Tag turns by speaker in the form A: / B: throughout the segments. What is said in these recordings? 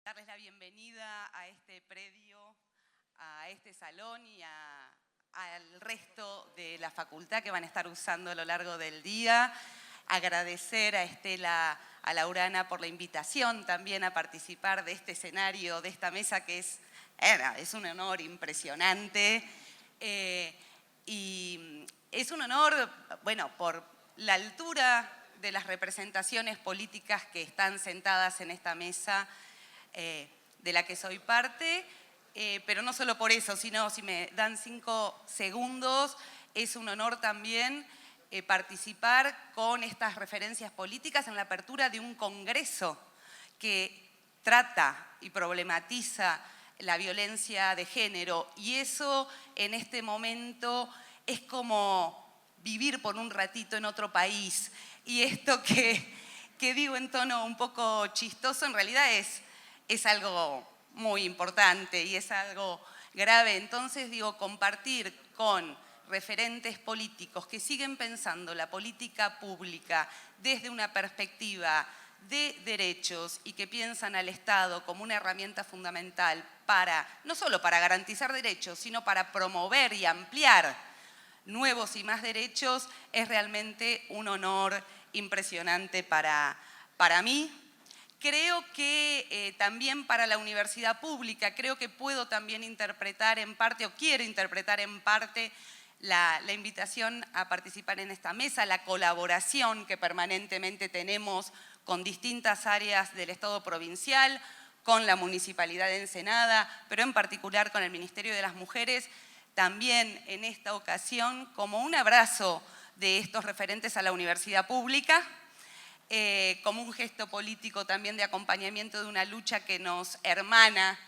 A: Darles la bienvenida a este predio, a este salón y al resto de la facultad que van a estar usando a lo largo del día. Agradecer a Estela, a Laurana por la invitación también a participar de este escenario, de esta mesa que es un honor impresionante. Y es un honor, bueno, por la altura de las representaciones políticas que están sentadas en esta mesa, de la que soy parte, pero no solo por eso, sino si me dan 5 segundos, es un honor también participar con estas referencias políticas en la apertura de un congreso que trata y problematiza la violencia de género, y eso en este momento es como vivir por un ratito en otro país. Y esto que digo en tono un poco chistoso, en realidad es algo muy importante y es algo grave. Entonces, digo, compartir con referentes políticos que siguen pensando la política pública desde una perspectiva de derechos y que piensan al Estado como una herramienta fundamental para, no solo para garantizar derechos, sino para promover y ampliar nuevos y más derechos, es realmente un honor impresionante para mí. Creo que también para la universidad pública, creo que puedo también interpretar en parte, o quiero interpretar en parte, la invitación a participar en esta mesa, la colaboración que permanentemente tenemos con distintas áreas del Estado provincial, con la Municipalidad de Ensenada, pero en particular con el Ministerio de las Mujeres, también en esta ocasión como un abrazo de estos referentes a la universidad pública, como un gesto político también de acompañamiento de una lucha que nos hermana,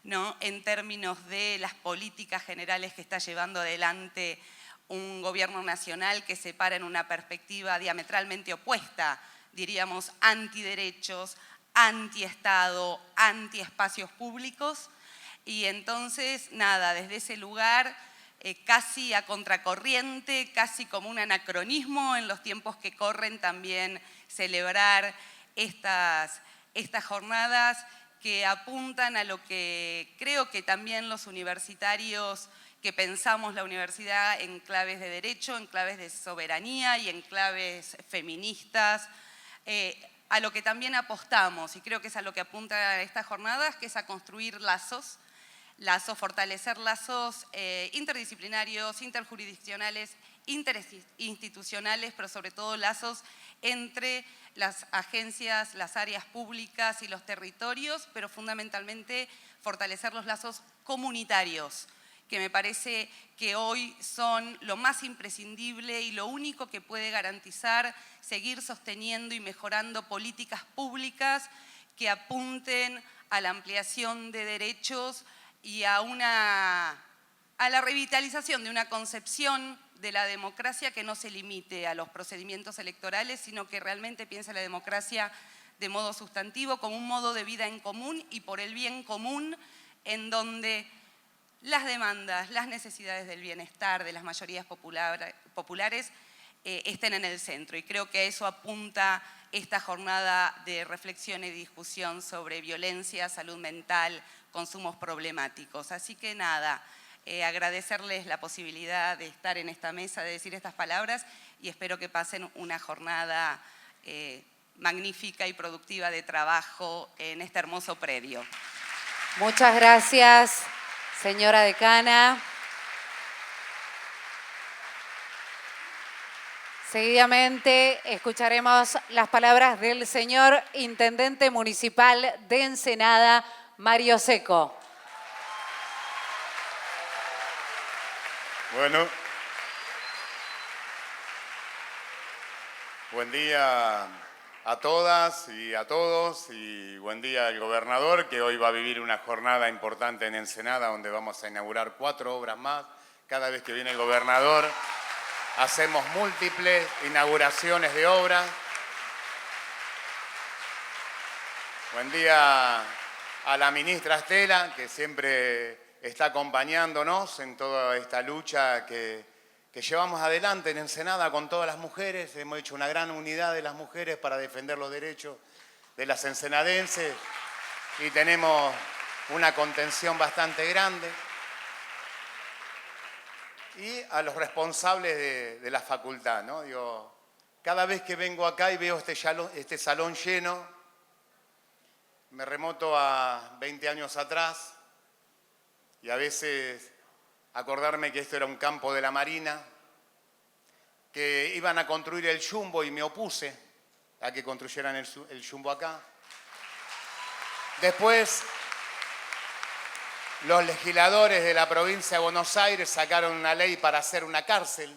A: ¿no?, en términos de las políticas generales que está llevando adelante un gobierno nacional que se para en una perspectiva diametralmente opuesta, diríamos antiderechos, antiestado, antiespacios públicos. Y entonces, nada, desde ese lugar, casi a contracorriente, casi como un anacronismo en los tiempos que corren, también celebrar estas jornadas que apuntan a lo que creo que también los universitarios que pensamos la universidad en claves de derecho, en claves de soberanía y en claves feministas, a lo que también apostamos, y creo que es a lo que apunta estas jornadas, que es a construir lazos, fortalecer lazos interdisciplinarios, interjurisdiccionales, interinstitucionales, pero sobre todo lazos entre las agencias, las áreas públicas y los territorios, pero fundamentalmente fortalecer los lazos comunitarios, que me parece que hoy son lo más imprescindible y lo único que puede garantizar seguir sosteniendo y mejorando políticas públicas que apunten a la ampliación de derechos y a la revitalización de una concepción de la democracia que no se limite a los procedimientos electorales, sino que realmente piense la democracia de modo sustantivo, como un modo de vida en común y por el bien común, en donde las demandas, las necesidades del bienestar de las mayorías populares estén en el centro. Y creo que a eso apunta esta jornada de reflexión y discusión sobre violencia, salud mental, consumos problemáticos. Así que nada, agradecerles la posibilidad de estar en esta mesa, de decir estas palabras, y espero que pasen una jornada magnífica y productiva de trabajo en este hermoso predio.
B: Muchas gracias, señora decana. Seguidamente escucharemos las palabras del señor Intendente Municipal de Ensenada, Mario Seco.
C: Bueno, buen día a todas y a todos, y buen día al gobernador, que hoy va a vivir una jornada importante en Ensenada, donde vamos a inaugurar 4 obras más. Cada vez que viene el gobernador hacemos múltiples inauguraciones de obras. Buen día a la ministra Estela, que siempre está acompañándonos en toda esta lucha que llevamos adelante en Ensenada con todas las mujeres. Hemos hecho una gran unidad de las mujeres para defender los derechos de las ensenadenses y tenemos una contención bastante grande. Y a los responsables de la facultad, ¿no? Digo, cada vez que vengo acá y veo este salón lleno, me remoto a 20 años atrás y a veces acordarme que esto era un campo de la Marina, que iban a construir el Jumbo y me opuse a que construyeran el Jumbo acá. Después, los legisladores de la provincia de Buenos Aires sacaron una ley para hacer una cárcel.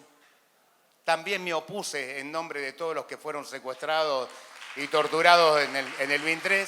C: También me opuse en nombre de todos los que fueron secuestrados y torturados en el BIN3.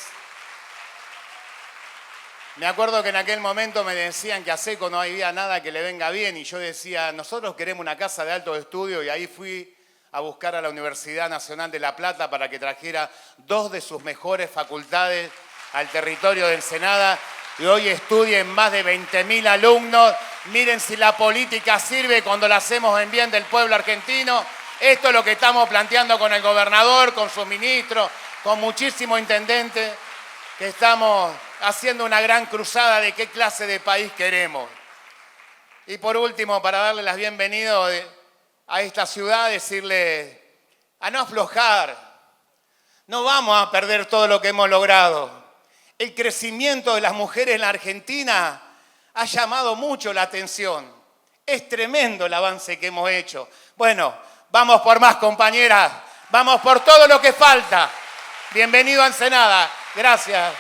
C: Me acuerdo que en aquel momento me decían que a Seco no había nada que le venga bien y yo decía, nosotros queremos una casa de alto estudio, y ahí fui a buscar a la Universidad Nacional de La Plata para que trajera 2 de sus mejores facultades al territorio de Ensenada y hoy estudien más de 20.000 alumnos. Miren si la política sirve cuando la hacemos en bien del pueblo argentino. Esto es lo que estamos planteando con el gobernador, con sus ministros, con muchísimos intendentes, que estamos haciendo una gran cruzada de qué clase de país queremos. Y por último, para darle las bienvenidas a esta ciudad, decirle a no aflojar. No vamos a perder todo lo que hemos logrado. El crecimiento de las mujeres en la Argentina ha llamado mucho la atención. Es tremendo el avance que hemos hecho. Bueno, vamos por más, compañeras. Vamos por todo lo que falta. Bienvenido a Ensenada. Gracias.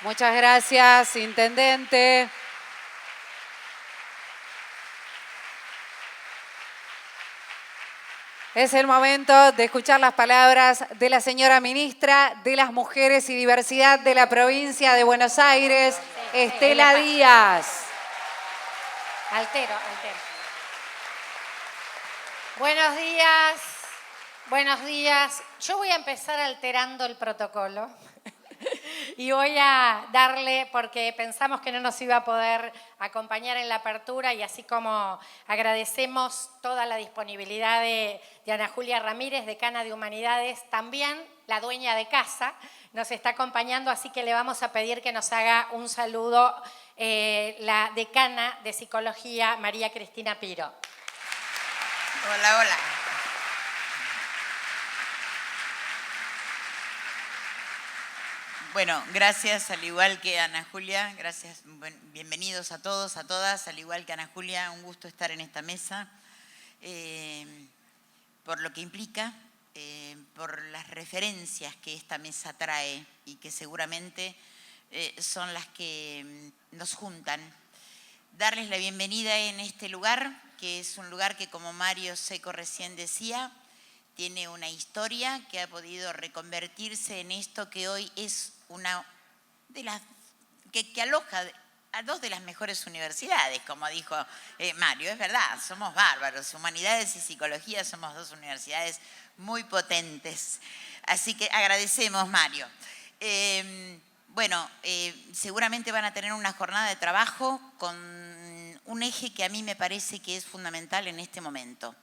B: Muchas gracias, intendente. Es el momento de escuchar las palabras de la señora ministra de las Mujeres y Diversidad de la provincia de Buenos Aires, Estela Díaz.
D: Altero. Buenos días. Yo voy a empezar alterando el protocolo y voy a darle, porque pensamos que no nos iba a poder acompañar en la apertura, y así como agradecemos toda la disponibilidad de Ana Julia Ramírez, decana de Humanidades, también la dueña de casa nos está acompañando, así que le vamos a pedir que nos haga un saludo la decana de Psicología, María Cristina Piro.
E: Hola. Bueno, gracias, al igual que Ana Julia, gracias, bienvenidos a todos, a todas, al igual que Ana Julia, un gusto estar en esta mesa, por lo que implica, por las referencias que esta mesa trae y que seguramente son las que nos juntan. Darles la bienvenida en este lugar, que es un lugar que, como Mario Seco recién decía, tiene una historia que ha podido reconvertirse en esto que hoy es una de las que aloja a 2 de las mejores universidades, como dijo Mario. Es verdad, somos bárbaros. Humanidades y Psicología somos 2 universidades muy potentes. Así que agradecemos, Mario. Seguramente van a tener una jornada de trabajo con un eje que a mí me parece que es fundamental en este momento: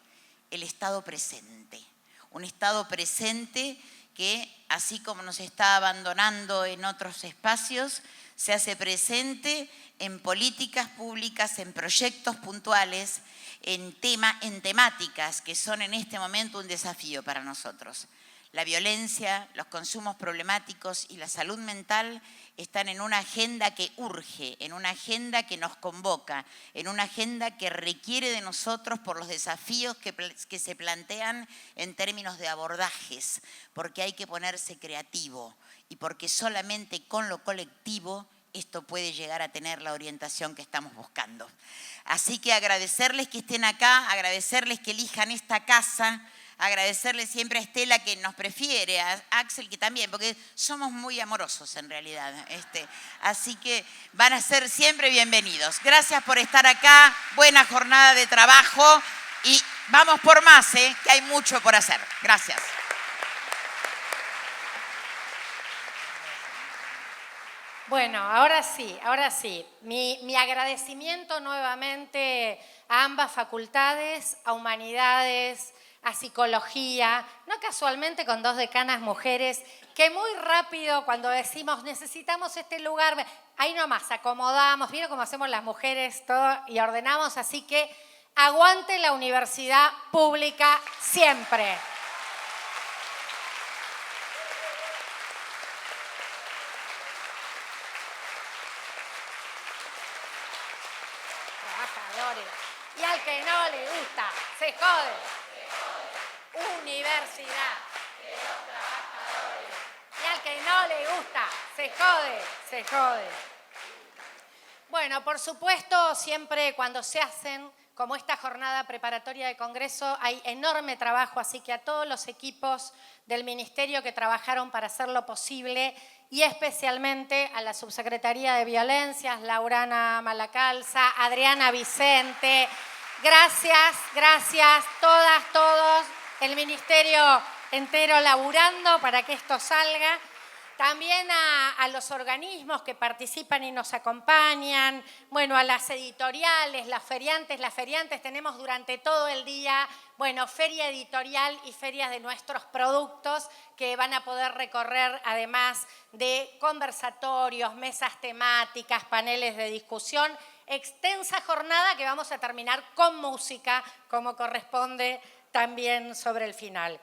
E: el Estado presente. Un Estado presente que, así como nos está abandonando en otros espacios, se hace presente en políticas públicas, en proyectos puntuales, en temáticas que son en este momento un desafío para nosotros. La violencia, los consumos problemáticos y la salud mental están en una agenda que urge, en una agenda que nos convoca, en una agenda que requiere de nosotros por los desafíos que se plantean en términos de abordajes, porque hay que ponerse creativo y porque solamente con lo colectivo esto puede llegar a tener la orientación que estamos buscando. Así que agradecerles que estén acá, agradecerles que elijan esta casa, agradecerle siempre a Estela que nos prefiere, a Axel que también, porque somos muy amorosos en realidad. Así que van a ser siempre bienvenidos. Gracias por estar acá, buena jornada de trabajo y vamos por más, que hay mucho por hacer. Gracias.
D: Bueno, ahora sí. Mi agradecimiento nuevamente a ambas facultades, a Humanidades, a psicología, no casualmente con 2 decanas mujeres, que muy rápido cuando decimos necesitamos este lugar, ahí nomás acomodamos, ¿vieron cómo hacemos las mujeres todo y ordenamos? Así que aguante la universidad pública siempre. Trabajadores. Y al que no le gusta, se jode. Universidad de los trabajadores. Y al que no le gusta, se jode, se jode. Bueno, por supuesto, siempre cuando se hacen como esta jornada preparatoria de Congreso hay enorme trabajo, así que a todos los equipos del Ministerio que trabajaron para hacerlo posible y especialmente a la Subsecretaría de Violencias, Laurana Malacalza, Adriana Vicente, gracias, todas, todos, el Ministerio entero laburando para que esto salga. También a los organismos que participan y nos acompañan, bueno, a las editoriales, las feriantes, tenemos durante todo el día, bueno, feria editorial y ferias de nuestros productos que van a poder recorrer además de conversatorios, mesas temáticas, paneles de discusión, extensa jornada que vamos a terminar con música, como corresponde también sobre el final.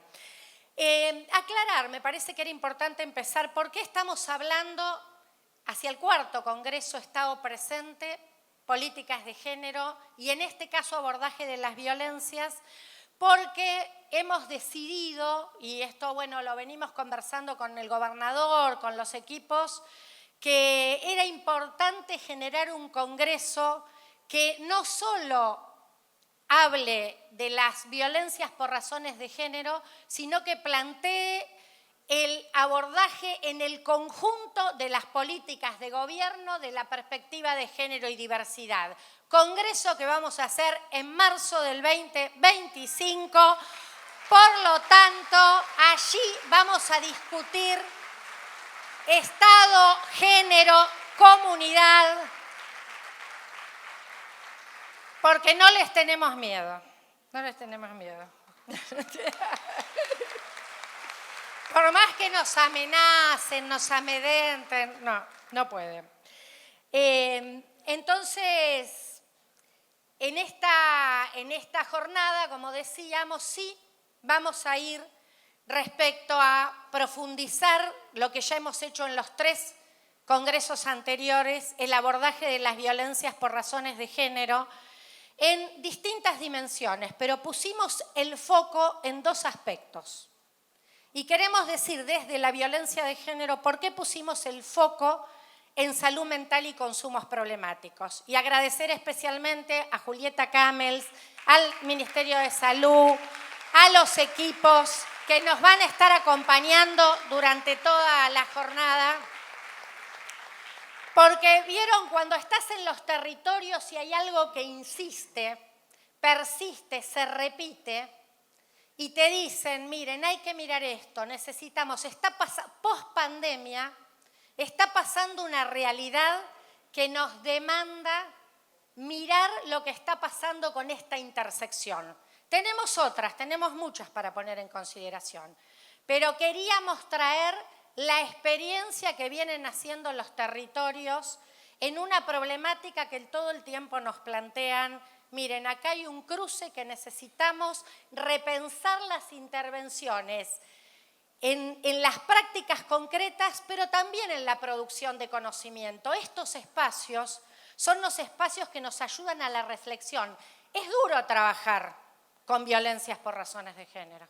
D: Aclarar, me parece que era importante empezar, ¿por qué estamos hablando hacia el 4º Congreso Estado Presente, políticas de género y en este caso abordaje de las violencias? Porque hemos decidido, y esto bueno lo venimos conversando con el gobernador, con los equipos, que era importante generar un congreso que no solo hable de las violencias por razones de género, sino que plantee el abordaje en el conjunto de las políticas de gobierno de la perspectiva de género y diversidad. Congreso que vamos a hacer en marzo del 2025. Por lo tanto, allí vamos a discutir Estado, género, comunidad, porque no les tenemos miedo, no les tenemos miedo. Por más que nos amenacen, nos amedrenten, no pueden. Entonces, en esta jornada, como decíamos, sí vamos a ir respecto a profundizar lo que ya hemos hecho en los 3 congresos anteriores, el abordaje de las violencias por razones de género, en distintas dimensiones, pero pusimos el foco en 2 aspectos. Y queremos decir desde la violencia de género por qué pusimos el foco en salud mental y consumos problemáticos. Y agradecer especialmente a Julieta Camels, al Ministerio de Salud, a los equipos que nos van a estar acompañando durante toda la jornada. Porque vieron, cuando estás en los territorios y hay algo que insiste, persiste, se repite, y te dicen, miren, hay que mirar esto, necesitamos, post-pandemia, está pasando una realidad que nos demanda mirar lo que está pasando con esta intersección. Tenemos muchas para poner en consideración, pero queríamos traer la experiencia que vienen haciendo los territorios en una problemática que todo el tiempo nos plantean. Miren, acá hay un cruce que necesitamos repensar las intervenciones en las prácticas concretas, pero también en la producción de conocimiento. Estos espacios son los espacios que nos ayudan a la reflexión. Es duro trabajar con violencias por razones de género.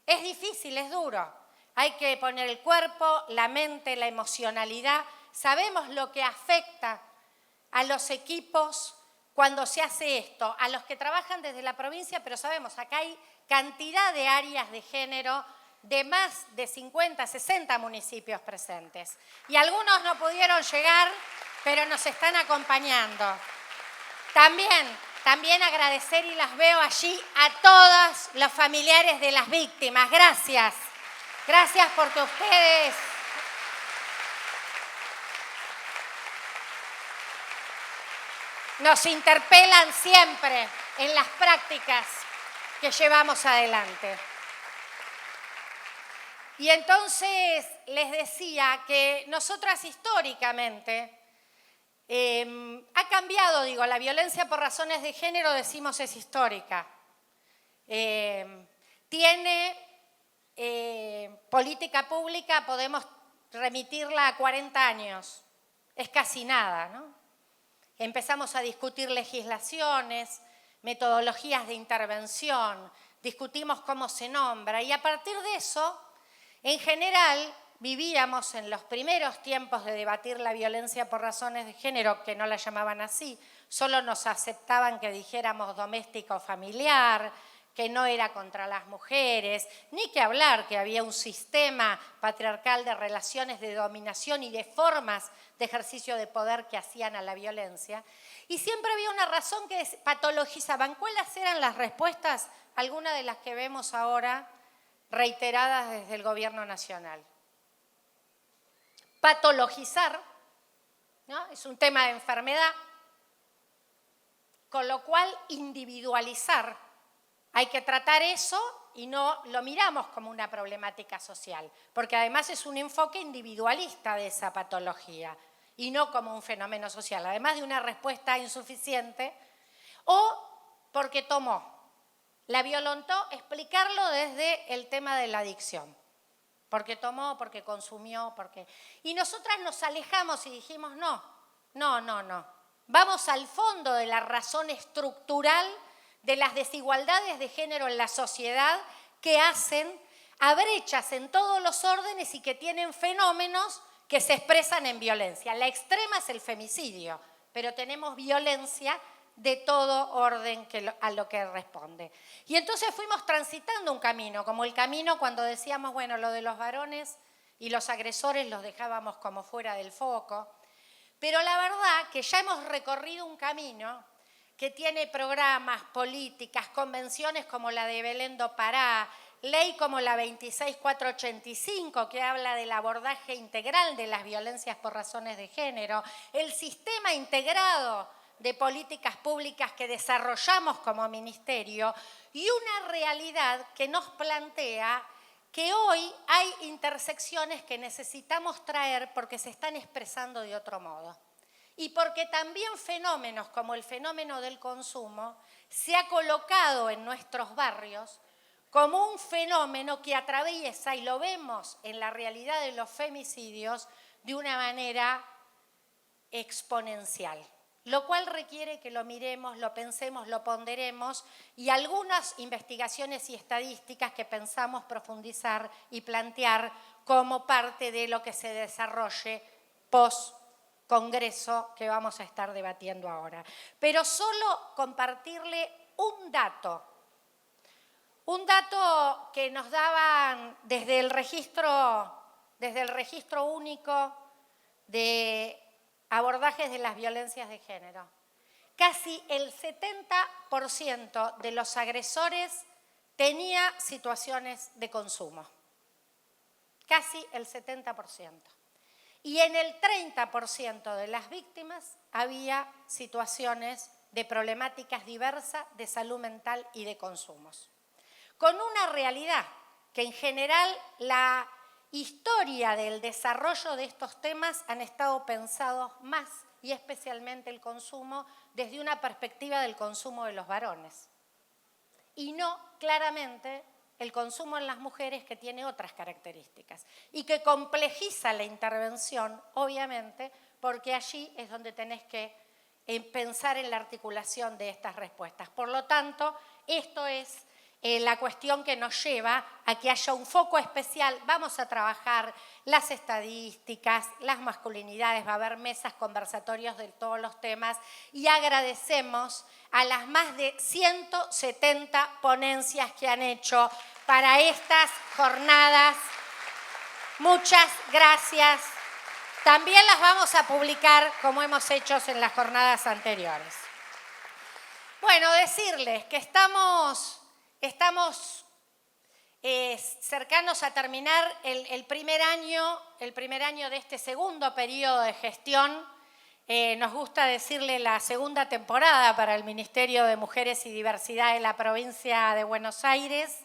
D: Es difícil, es duro. Hay que poner el cuerpo, la mente, la emocionalidad. Sabemos lo que afecta a los equipos cuando se hace esto, a los que trabajan desde la provincia, pero sabemos, acá hay cantidad de áreas de género de más de 50, 60 municipios presentes. Y algunos no pudieron llegar, pero nos están acompañando. También agradecer, y las veo allí, a todos los familiares de las víctimas. Gracias. Gracias porque ustedes nos interpelan siempre en las prácticas que llevamos adelante. Y entonces les decía que nosotras históricamente ha cambiado, digo, la violencia por razones de género, decimos, es histórica. Tiene política pública, podemos remitirla a 40 años, es casi nada, ¿no? Empezamos a discutir legislaciones, metodologías de intervención, discutimos cómo se nombra y a partir de eso, en general, vivíamos en los primeros tiempos de debatir la violencia por razones de género, que no la llamaban así, solo nos aceptaban que dijéramos doméstica o familiar, que no era contra las mujeres, ni que hablar que había un sistema patriarcal de relaciones de dominación y de formas de ejercicio de poder que hacían a la violencia. Y siempre había una razón que patologizaban. ¿Cuáles eran las respuestas? Algunas de las que vemos ahora reiteradas desde el gobierno nacional. Patologizar, ¿no? Es un tema de enfermedad, con lo cual individualizar. Hay que tratar eso y no lo miramos como una problemática social, porque además es un enfoque individualista de esa patología y no como un fenómeno social, además de una respuesta insuficiente, o porque la violentó, explicarlo desde el tema de la adicción. Porque tomó, porque consumió, porque... Y nosotras nos alejamos y dijimos, no. Vamos al fondo de la razón estructural de las desigualdades de género en la sociedad que hacen a brechas en todos los órdenes y que tienen fenómenos que se expresan en violencia. La extrema es el femicidio, pero tenemos violencia de todo orden a lo que responde. Y entonces fuimos transitando un camino, como el camino cuando decíamos, bueno, lo de los varones y los agresores los dejábamos como fuera del foco, pero la verdad que ya hemos recorrido un camino que tiene programas, políticas, convenciones como la de Belén do Pará, ley como la 26485 que habla del abordaje integral de las violencias por razones de género, el sistema integrado de políticas públicas que desarrollamos como ministerio y una realidad que nos plantea que hoy hay intersecciones que necesitamos traer porque se están expresando de otro modo. Y porque también fenómenos como el fenómeno del consumo se ha colocado en nuestros barrios como un fenómeno que atraviesa, y lo vemos en la realidad de los femicidios, de una manera exponencial. Lo cual requiere que lo miremos, lo pensemos, lo ponderemos y algunas investigaciones y estadísticas que pensamos profundizar y plantear como parte de lo que se desarrolle post-congreso que vamos a estar debatiendo ahora. Pero solo compartirle un dato que nos daban desde el registro único de abordajes de las violencias de género. Casi el 70% de los agresores tenía situaciones de consumo. Casi el 70%. Y en el 30% de las víctimas había situaciones de problemáticas diversas de salud mental y de consumos. Con una realidad que en general la historia del desarrollo de estos temas han estado pensados más y especialmente el consumo desde una perspectiva del consumo de los varones y no claramente el consumo en las mujeres que tiene otras características y que complejiza la intervención, obviamente, porque allí es donde tenés que pensar en la articulación de estas respuestas. Por lo tanto, esto es la cuestión que nos lleva a que haya un foco especial. Vamos a trabajar las estadísticas, las masculinidades, va a haber mesas, conversatorios de todos los temas y agradecemos a las más de 170 ponencias que han hecho para estas jornadas. Muchas gracias. También las vamos a publicar como hemos hecho en las jornadas anteriores. Bueno, decirles que estamos cercanos a terminar el primer año de este segundo periodo de gestión Nos gusta decirle la segunda temporada para el Ministerio de Mujeres y Diversidad de la provincia de Buenos Aires.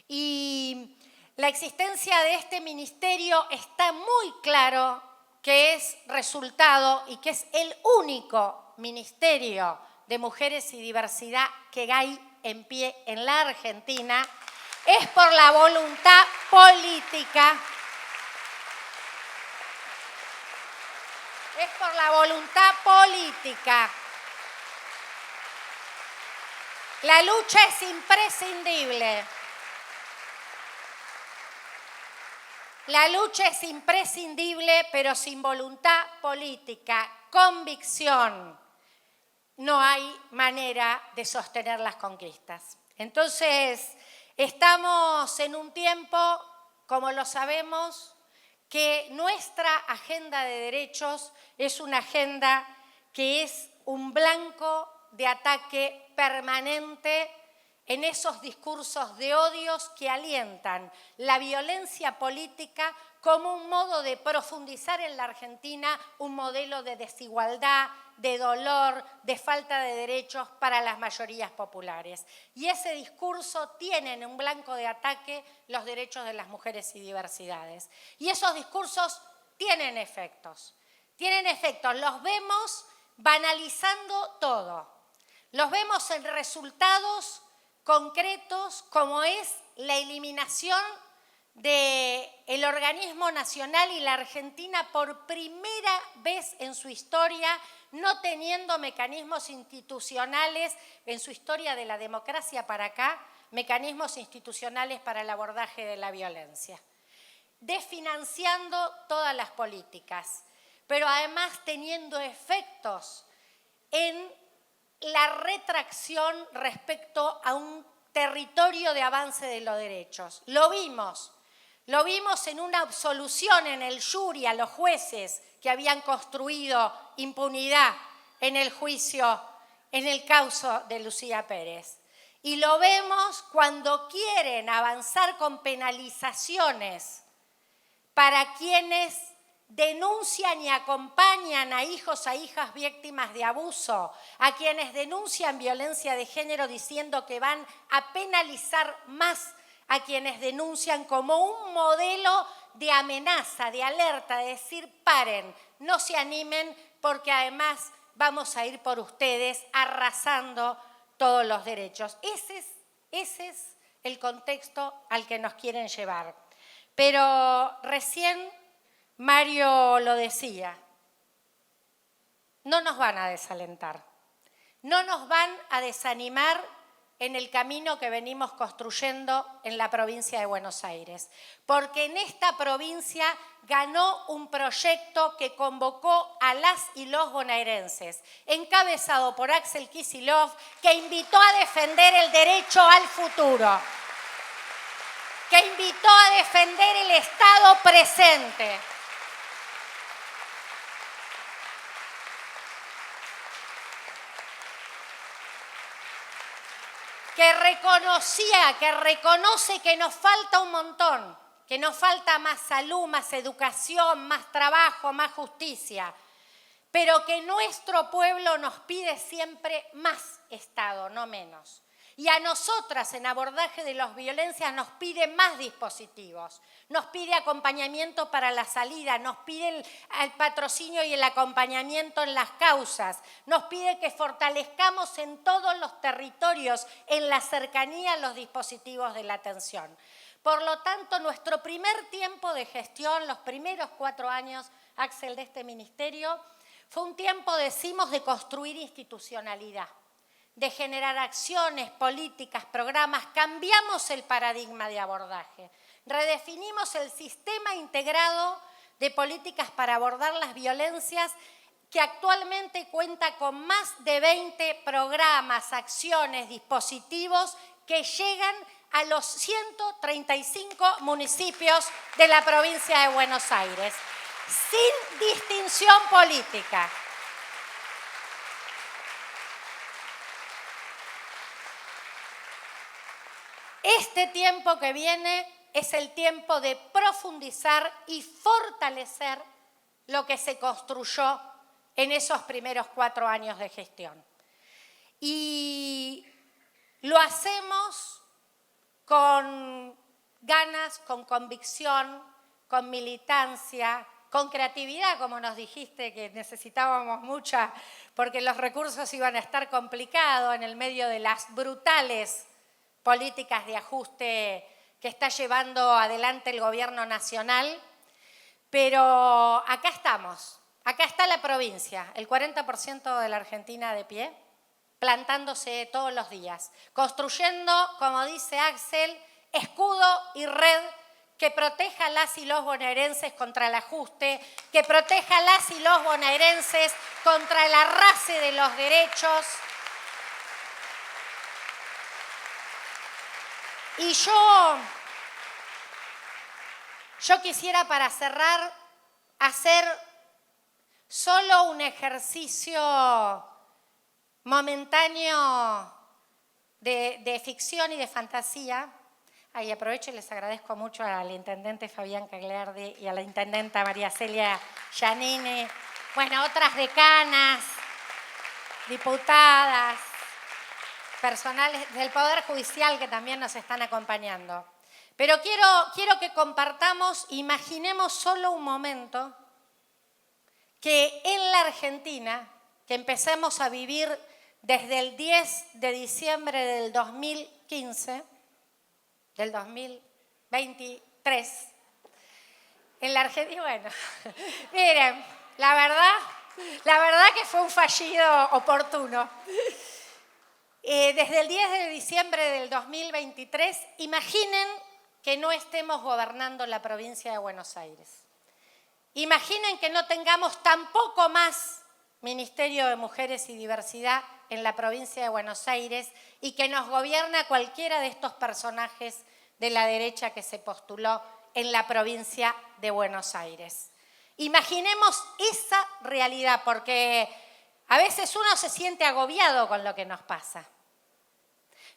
D: Y la existencia de este ministerio está muy claro que es resultado y que es el único ministerio de mujeres y diversidad que hay en pie en la Argentina. Es por la voluntad política. Es por la voluntad política. La lucha es imprescindible. La lucha es imprescindible, pero sin voluntad política, convicción, no hay manera de sostener las conquistas. Entonces, estamos en un tiempo, como lo sabemos, que nuestra agenda de derechos es una agenda que es un blanco de ataque permanente en esos discursos de odios que alientan la violencia política como un modo de profundizar en la Argentina un modelo de desigualdad, de dolor, de falta de derechos para las mayorías populares. Y ese discurso tiene en un blanco de ataque los derechos de las mujeres y diversidades. Y esos discursos tienen efectos. Tienen efectos, los vemos banalizando todo. Los vemos en resultados concretos como es la eliminación del organismo nacional y la Argentina por primera vez en su historia no teniendo mecanismos institucionales, en su historia de la democracia para acá, mecanismos institucionales para el abordaje de la violencia. Desfinanciando todas las políticas, pero además teniendo efectos en la retracción respecto a un territorio de avance de los derechos. Lo vimos en una absolución en el jury a los jueces que habían construido impunidad en el juicio, en el caso de Lucía Pérez. Y lo vemos cuando quieren avanzar con penalizaciones para quienes denuncian y acompañan a hijos, a hijas víctimas de abuso, a quienes denuncian violencia de género diciendo que van a penalizar más a quienes denuncian como un modelo de amenaza, de alerta, de decir paren, no se animen porque además vamos a ir por ustedes arrasando todos los derechos. Ese es el contexto al que nos quieren llevar. Pero recién Mario lo decía, no nos van a desalentar, no nos van a desanimar en el camino que venimos construyendo en la provincia de Buenos Aires, porque en esta provincia ganó un proyecto que convocó a las y los bonaerenses, encabezado por Axel Kicillof, que invitó a defender el derecho al futuro, que invitó a defender el Estado presente. Que reconoce que nos falta un montón, que nos falta más salud, más educación, más trabajo, más justicia, pero que nuestro pueblo nos pide siempre más Estado, no menos. Y a nosotras en abordaje de las violencias nos pide más dispositivos, nos pide acompañamiento para la salida, nos pide el patrocinio y el acompañamiento en las causas, nos pide que fortalezcamos en todos los territorios, en la cercanía, los dispositivos de la atención. Por lo tanto, nuestro primer tiempo de gestión, los primeros 4 años, Axel, de este ministerio, fue un tiempo, decimos, de construir institucionalidad, de generar acciones, políticas, programas, cambiamos el paradigma de abordaje, redefinimos el sistema integrado de políticas para abordar las violencias que actualmente cuenta con más de 20 programas, acciones, dispositivos que llegan a los 135 municipios de la provincia de Buenos Aires, sin distinción política. Este tiempo que viene es el tiempo de profundizar y fortalecer lo que se construyó en esos primeros 4 años de gestión. Y lo hacemos con ganas, con convicción, con militancia, con creatividad, como nos dijiste que necesitábamos mucha, porque los recursos iban a estar complicados en el medio de las brutales políticas de ajuste que está llevando adelante el gobierno nacional. Pero acá estamos, acá está la provincia, el 40% de la Argentina de pie, plantándose todos los días, construyendo, como dice Axel, escudo y red que proteja a las y los bonaerenses contra el ajuste, que proteja a las y los bonaerenses contra el arrase de los derechos. Y yo quisiera, para cerrar, hacer solo un ejercicio momentáneo de ficción y de fantasía. Ahí aprovecho y les agradezco mucho al intendente Fabián Cagliardi y a la intendenta María Celia Giannini, bueno, otras decanas, diputadas, personales del Poder Judicial que también nos están acompañando. Pero quiero que compartamos, imaginemos solo un momento que en la Argentina, que empecemos a vivir desde el 10 de diciembre del 2015, del 2023, en la Argentina, bueno, miren, la verdad que fue un fallido oportuno. Desde el 10 de diciembre del 2023, imaginen que no estemos gobernando la provincia de Buenos Aires. Imaginen que no tengamos tampoco más Ministerio de Mujeres y Diversidad en la provincia de Buenos Aires y que nos gobierna cualquiera de estos personajes de la derecha que se postuló en la provincia de Buenos Aires. Imaginemos esa realidad, porque a veces uno se siente agobiado con lo que nos pasa.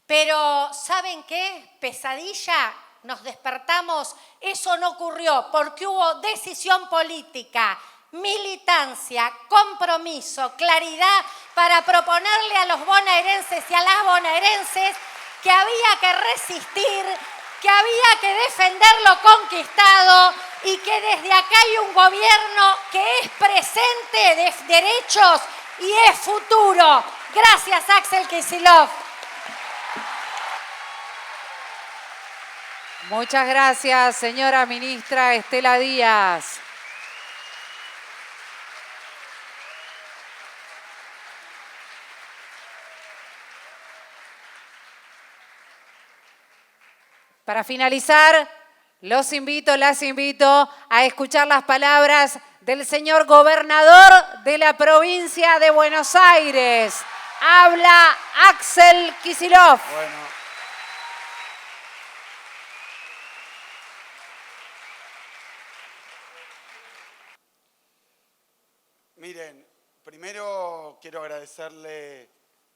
D: Pero ¿saben qué? Pesadilla, nos despertamos, eso no ocurrió porque hubo decisión política, militancia, compromiso, claridad para proponerle a los bonaerenses y a las bonaerenses que había que resistir, que había que defender lo conquistado y que desde acá hay un gobierno que es presente de derechos y es futuro. Gracias, Axel Kicillof.
B: Muchas gracias, señora ministra Estela Díaz. Para finalizar, las invito a escuchar las palabras del señor gobernador de la provincia de Buenos Aires. Habla Axel Kicillof.
F: Bueno. Miren, primero quiero agradecerle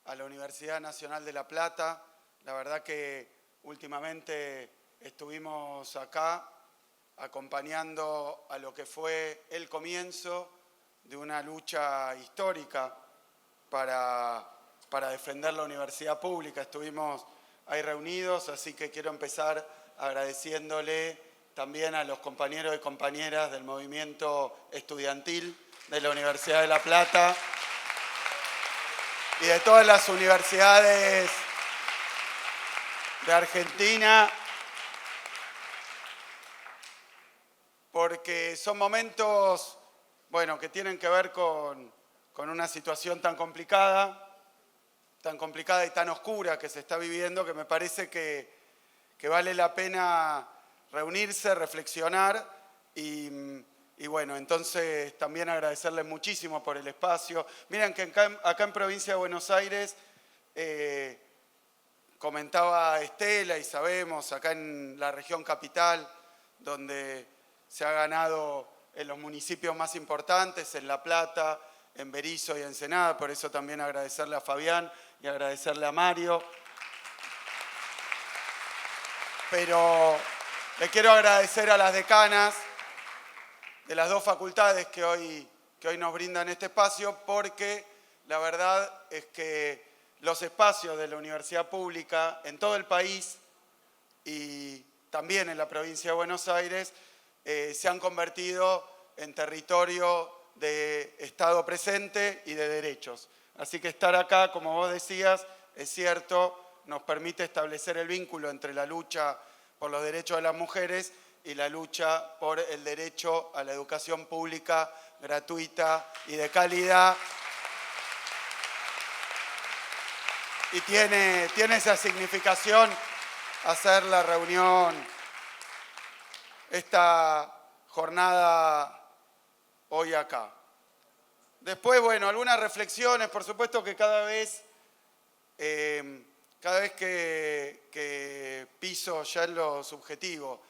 F: a la Universidad Nacional de La Plata. La verdad que últimamente estuvimos acá acompañando a lo que fue el comienzo de una lucha histórica para defender la universidad pública. Estuvimos ahí reunidos, así que quiero empezar agradeciéndole también a los compañeros y compañeras del movimiento estudiantil de la Universidad de La Plata y de todas las universidades de Argentina, porque son momentos, bueno, que tienen que ver con una situación tan complicada y tan oscura que se está viviendo, que me parece que vale la pena reunirse, reflexionar y bueno, entonces también agradecerles muchísimo por el espacio. Miren que acá en Provincia de Buenos Aires, comentaba Estela y sabemos, acá en la región capital, donde se ha ganado en los municipios más importantes, en La Plata, en Berisso y Ensenada, por eso también agradecerle a Fabián y agradecerle a Mario. Pero le quiero agradecer a las decanas de las dos facultades que hoy que hoy nos brindan este espacio, porque la verdad es que los espacios de la universidad pública en todo el país y también en la provincia de Buenos Aires se han convertido en territorio de Estado presente y de derechos. Así que estar acá, como vos decías, es cierto, nos permite establecer el vínculo entre la lucha por los derechos de las mujeres y la lucha por el derecho a la educación pública, gratuita y de calidad. Y tiene esa significación hacer la reunión, esta jornada hoy acá. Después, bueno, algunas reflexiones, por supuesto que cada vez que piso ya en lo subjetivo,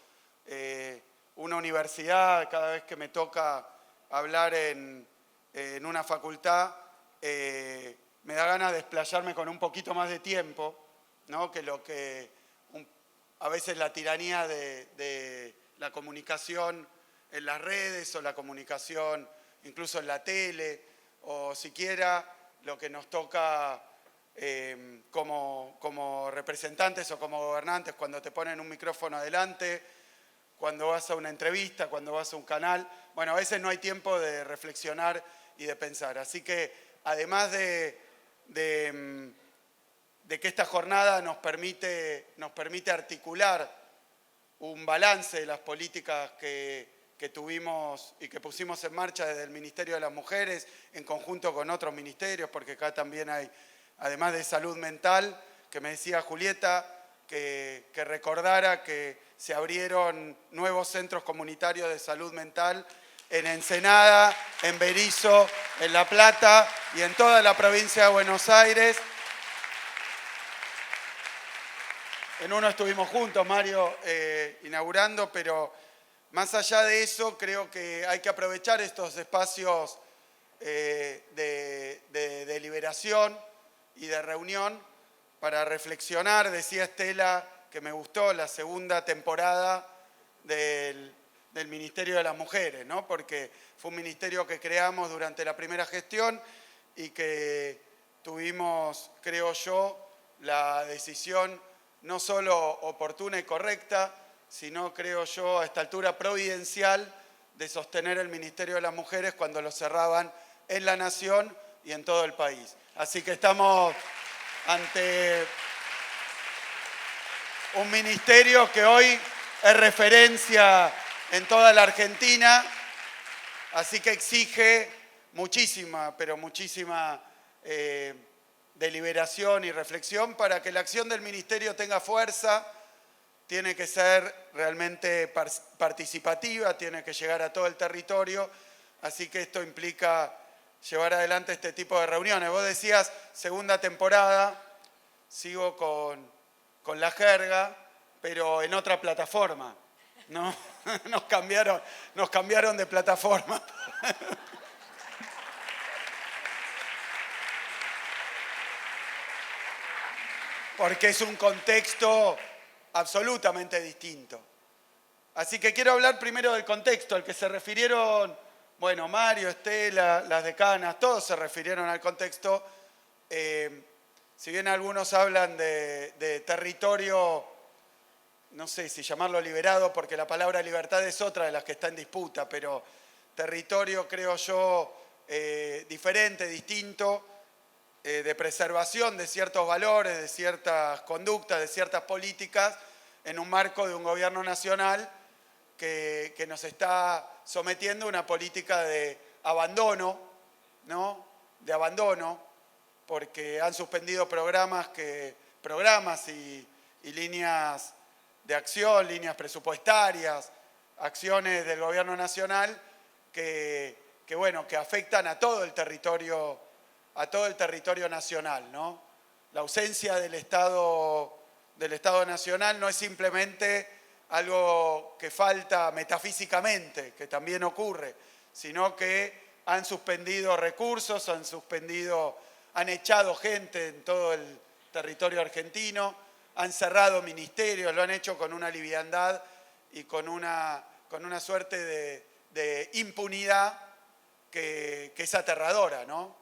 F: una universidad, cada vez que me toca hablar en una facultad, me da ganas de explayarme con un poquito más de tiempo, ¿no? Que lo que a veces la tiranía de la comunicación en las redes o la comunicación incluso en la tele, o siquiera lo que nos toca como representantes o como gobernantes cuando te ponen un micrófono adelante, cuando vas a una entrevista, cuando vas a un canal. Bueno, a veces no hay tiempo de reflexionar y de pensar. Así que además de que esta jornada nos permite articular un balance de las políticas que tuvimos y que pusimos en marcha desde el Ministerio de las Mujeres, en conjunto con otros ministerios, porque acá también hay, además de salud mental, que me decía Julieta, que recordara que se abrieron nuevos centros comunitarios de salud mental en Ensenada, en Berisso, en La Plata y en toda la provincia de Buenos Aires. En uno estuvimos juntos, Mario, inaugurando, pero más allá de eso, creo que hay que aprovechar estos espacios de deliberación y de reunión para reflexionar. Decía Estela que me gustó la segunda temporada del Ministerio de las Mujeres, ¿no? Porque fue un ministerio que creamos durante la primera gestión y que tuvimos, creo yo, la decisión no solo oportuna y correcta, sino, creo yo, a esta altura providencial de sostener el Ministerio de las Mujeres cuando lo cerraban en la Nación y en todo el país. Así que estamos ante un ministerio que hoy es referencia en toda la Argentina, así que exige muchísima, pero muchísima deliberación y reflexión para que la acción del ministerio tenga fuerza. Tiene que ser realmente participativa, tiene que llegar a todo el territorio, así que esto implica llevar adelante este tipo de reuniones. Vos decías, segunda temporada, sigo con la jerga, pero en otra plataforma, ¿no? Nos cambiaron de plataforma. Porque es un contexto absolutamente distinto. Así que quiero hablar primero del contexto al que se refirieron, bueno, Mario, Estela, las decanas, todos se refirieron al contexto. Si bien algunos hablan de territorio, no sé si llamarlo liberado, porque la palabra libertad es otra de las que está en disputa, pero territorio, creo yo, diferente, distinto, de preservación de ciertos valores, de ciertas conductas, de ciertas políticas, en un marco de un gobierno nacional que nos está sometiendo a una política de abandono, ¿no? De abandono, porque han suspendido programas y líneas de acción, líneas presupuestarias, acciones del gobierno nacional que afectan a todo el territorio nacional, ¿no? La ausencia del Estado nacional no es simplemente algo que falta metafísicamente, que también ocurre, sino que han suspendido recursos, han echado gente en todo el territorio argentino, han cerrado ministerios, lo han hecho con una liviandad y con una suerte de impunidad que es aterradora, ¿no?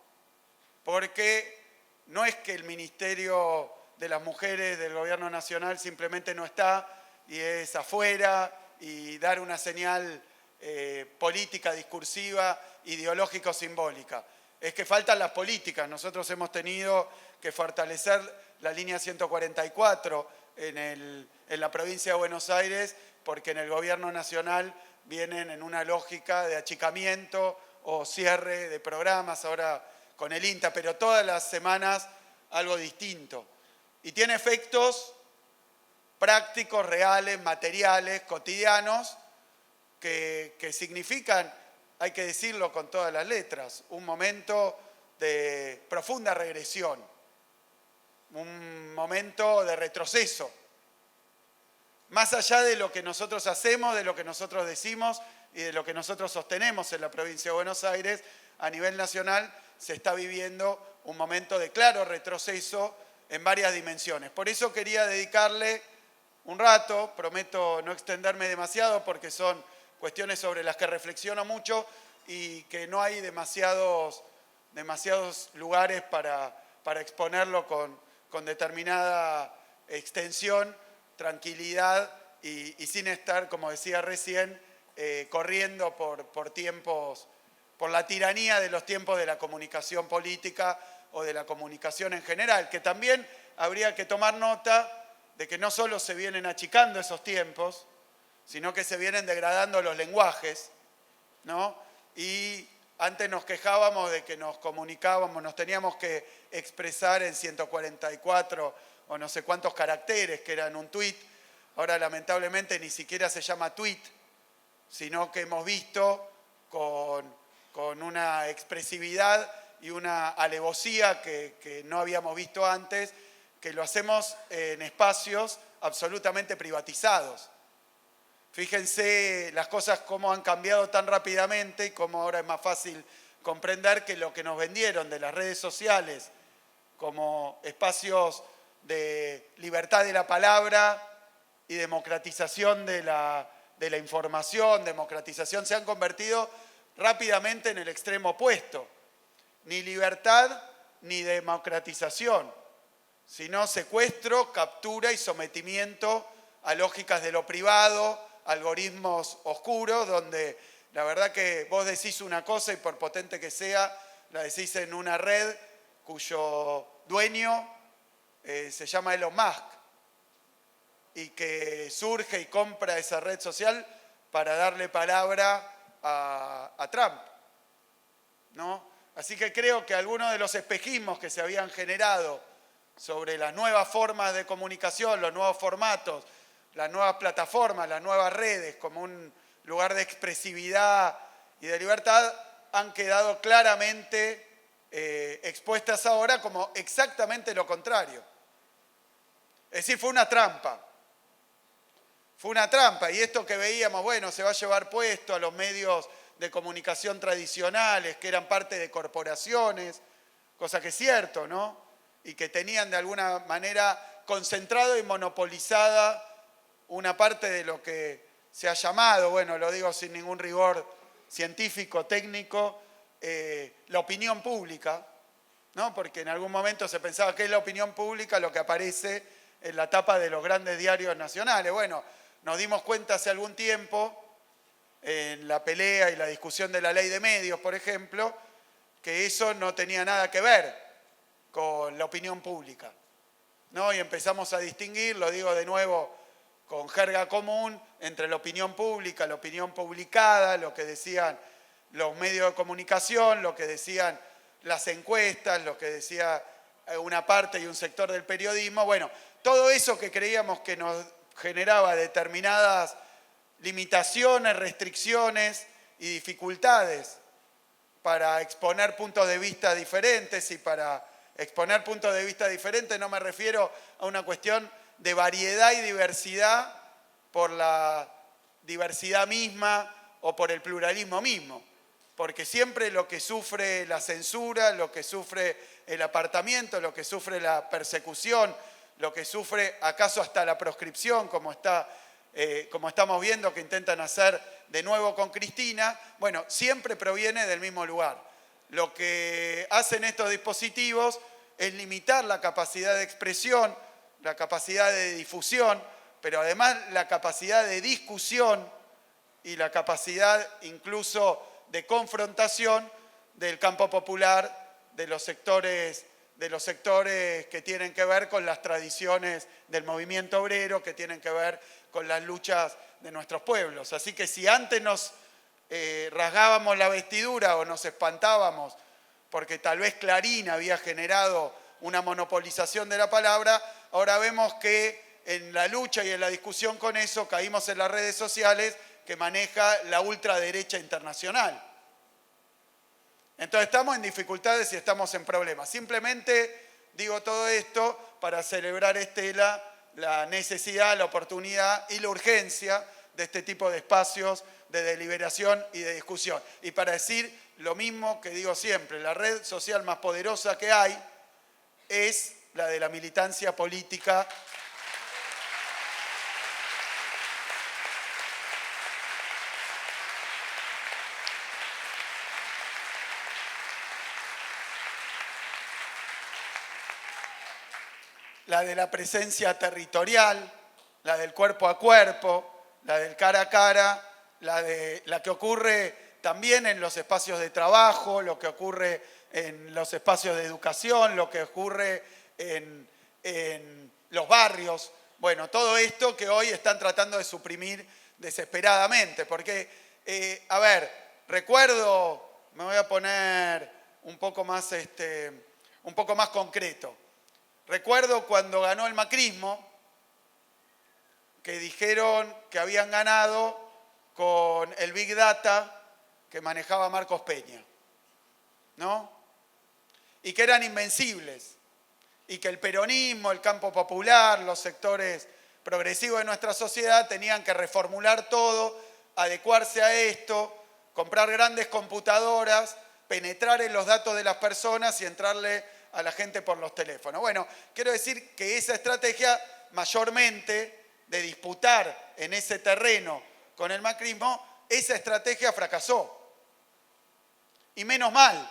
F: Porque no es que el Ministerio de las Mujeres del Gobierno Nacional simplemente no está y es afuera y dar una señal política, discursiva, ideológico-simbólica. Es que faltan las políticas. Nosotros hemos tenido que fortalecer la línea 144 en la provincia de Buenos Aires porque en el Gobierno Nacional vienen en una lógica de achicamiento o cierre de programas, ahora con el INTA, pero todas las semanas algo distinto. Y tiene efectos prácticos, reales, materiales, cotidianos, que significan, hay que decirlo con todas las letras, un momento de profunda regresión, un momento de retroceso. Más allá de lo que nosotros hacemos, de lo que nosotros decimos y de lo que nosotros sostenemos en la provincia de Buenos Aires, a nivel nacional se está viviendo un momento de claro retroceso en varias dimensiones. Por eso quería dedicarle un rato, prometo no extenderme demasiado porque son cuestiones sobre las que reflexiono mucho y que no hay demasiados lugares para exponerlo con determinada extensión, tranquilidad y sin estar, como decía recién, corriendo por tiempos, por la tiranía de los tiempos de la comunicación política o de la comunicación en general, que también habría que tomar nota de que no solo se vienen achicando esos tiempos, sino que se vienen degradando los lenguajes, ¿no? Y antes nos quejábamos de que nos comunicábamos, nos teníamos que expresar en 144 o no sé cuántos caracteres, que eran un tuit. Ahora lamentablemente ni siquiera se llama tuit, sino que hemos visto con una expresividad y una alevosía que no habíamos visto antes, que lo hacemos en espacios absolutamente privatizados. Fíjense las cosas cómo han cambiado tan rápidamente y cómo ahora es más fácil comprender que lo que nos vendieron de las redes sociales como espacios de libertad de la palabra y democratización de la información, democratización, se han convertido rápidamente en el extremo opuesto. Ni libertad ni democratización, sino secuestro, captura y sometimiento a lógicas de lo privado, algoritmos oscuros, donde la verdad que vos decís una cosa y por potente que sea, la decís en una red cuyo dueño se llama Elon Musk y que surge y compra esa red social para darle palabra a Trump, ¿no? Así que creo que algunos de los espejismos que se habían generado sobre las nuevas formas de comunicación, los nuevos formatos, las nuevas plataformas, las nuevas redes como un lugar de expresividad y de libertad, han quedado claramente expuestas ahora como exactamente lo contrario. Es decir, fue una trampa. Fue una trampa y esto que veíamos, bueno, se va a llevar puesto a los medios de comunicación tradicionales, que eran parte de corporaciones, cosa que es cierto, ¿no? Y que tenían de alguna manera concentrado y monopolizada una parte de lo que se ha llamado, bueno, lo digo sin ningún rigor científico, técnico, la opinión pública, ¿no? Porque en algún momento se pensaba que es la opinión pública lo que aparece en la tapa de los grandes diarios nacionales. Bueno, nos dimos cuenta hace algún tiempo, en la pelea y la discusión de la ley de medios, por ejemplo, que eso no tenía nada que ver con la opinión pública, ¿no? Y empezamos a distinguir, lo digo de nuevo con jerga común, entre la opinión pública, la opinión publicada, lo que decían los medios de comunicación, lo que decían las encuestas, lo que decía una parte y un sector del periodismo. Bueno, todo eso que creíamos que nos generaba determinadas limitaciones, restricciones y dificultades para exponer puntos de vista diferentes, y para exponer puntos de vista diferentes no me refiero a una cuestión de variedad y diversidad por la diversidad misma o por el pluralismo mismo, porque siempre lo que sufre la censura, lo que sufre el apartamiento, lo que sufre la persecución, lo que sufre acaso hasta la proscripción, como estamos viendo que intentan hacer de nuevo con Cristina, bueno, siempre proviene del mismo lugar. Lo que hacen estos dispositivos es limitar la capacidad de expresión, la capacidad de difusión, pero además la capacidad de discusión y la capacidad incluso de confrontación del campo popular, de los sectores que tienen que ver con las tradiciones del movimiento obrero, que tienen que ver con las luchas de nuestros pueblos. Así que si antes nos rasgábamos la vestidura o nos espantábamos porque tal vez Clarín había generado una monopolización de la palabra, ahora vemos que en la lucha y en la discusión con eso caímos en las redes sociales que maneja la ultraderecha internacional. Entonces estamos en dificultades y estamos en problemas. Simplemente digo todo esto para celebrar, Estela, la necesidad, la oportunidad y la urgencia de este tipo de espacios de deliberación y de discusión. Y para decir lo mismo que digo siempre, la red social más poderosa que hay es la de la militancia política. La de la presencia territorial, la del cuerpo a cuerpo, la del cara a cara, la que ocurre también en los espacios de trabajo, lo que ocurre en los espacios de educación, lo que ocurre en los barrios. Bueno, todo esto que hoy están tratando de suprimir desesperadamente. Porque, recuerdo, me voy a poner un poco más concreto. Recuerdo cuando ganó el macrismo, que dijeron que habían ganado con el Big Data que manejaba Marcos Peña, ¿no? Y que eran invencibles, y que el peronismo, el campo popular, los sectores progresivos de nuestra sociedad tenían que reformular todo, adecuarse a esto, comprar grandes computadoras, penetrar en los datos de las personas y entrarle a la gente por los teléfonos. Bueno, quiero decir que esa estrategia mayormente de disputar en ese terreno con el macrismo, esa estrategia fracasó. Y menos mal,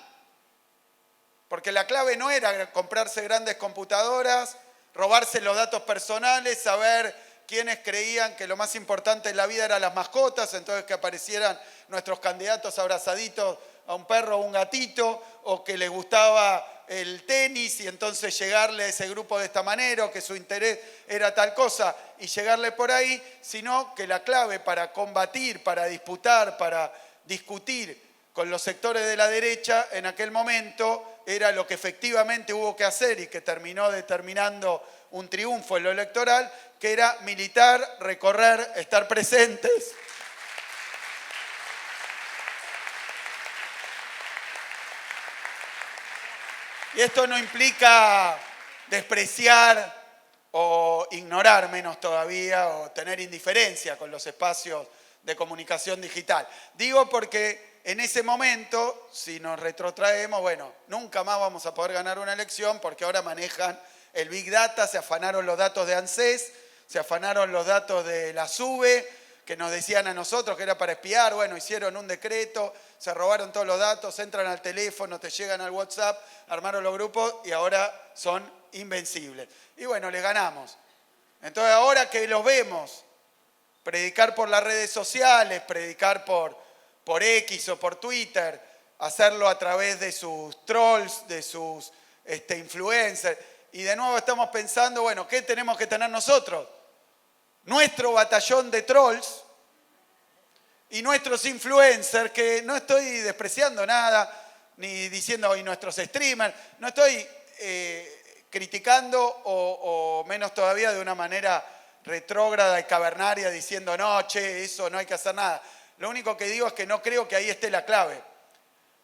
F: porque la clave no era comprarse grandes computadoras, robarse los datos personales, saber quiénes creían que lo más importante en la vida eran las mascotas, entonces que aparecieran nuestros candidatos abrazaditos a un perro o un gatito, o que les gustaba el tenis y entonces llegarle a ese grupo de esta manera, o que su interés era tal cosa y llegarle por ahí, sino que la clave para combatir, para disputar, para discutir con los sectores de la derecha en aquel momento era lo que efectivamente hubo que hacer y que terminó determinando un triunfo en lo electoral, que era militar, recorrer, estar presentes. Y esto no implica despreciar o ignorar, menos todavía, o tener indiferencia con los espacios de comunicación digital. Digo porque en ese momento, si nos retrotraemos, bueno, nunca más vamos a poder ganar una elección porque ahora manejan el Big Data, se afanaron los datos de ANSES, se afanaron los datos de la SUBE, que nos decían a nosotros que era para espiar, bueno, hicieron un decreto, se robaron todos los datos, entran al teléfono, te llegan al WhatsApp, armaron los grupos y ahora son invencibles. Y bueno, les ganamos. Entonces ahora que los vemos predicar por las redes sociales, predicar por X o por Twitter, hacerlo a través de sus trolls, de sus influencers, y de nuevo estamos pensando, bueno, ¿qué tenemos que tener nosotros? Nuestro batallón de trolls y nuestros influencers, que no estoy despreciando nada, ni diciendo hoy nuestros streamers, no estoy criticando o menos todavía de una manera retrógrada y cavernaria diciendo no, che, eso no hay que hacer nada. Lo único que digo es que no creo que ahí esté la clave,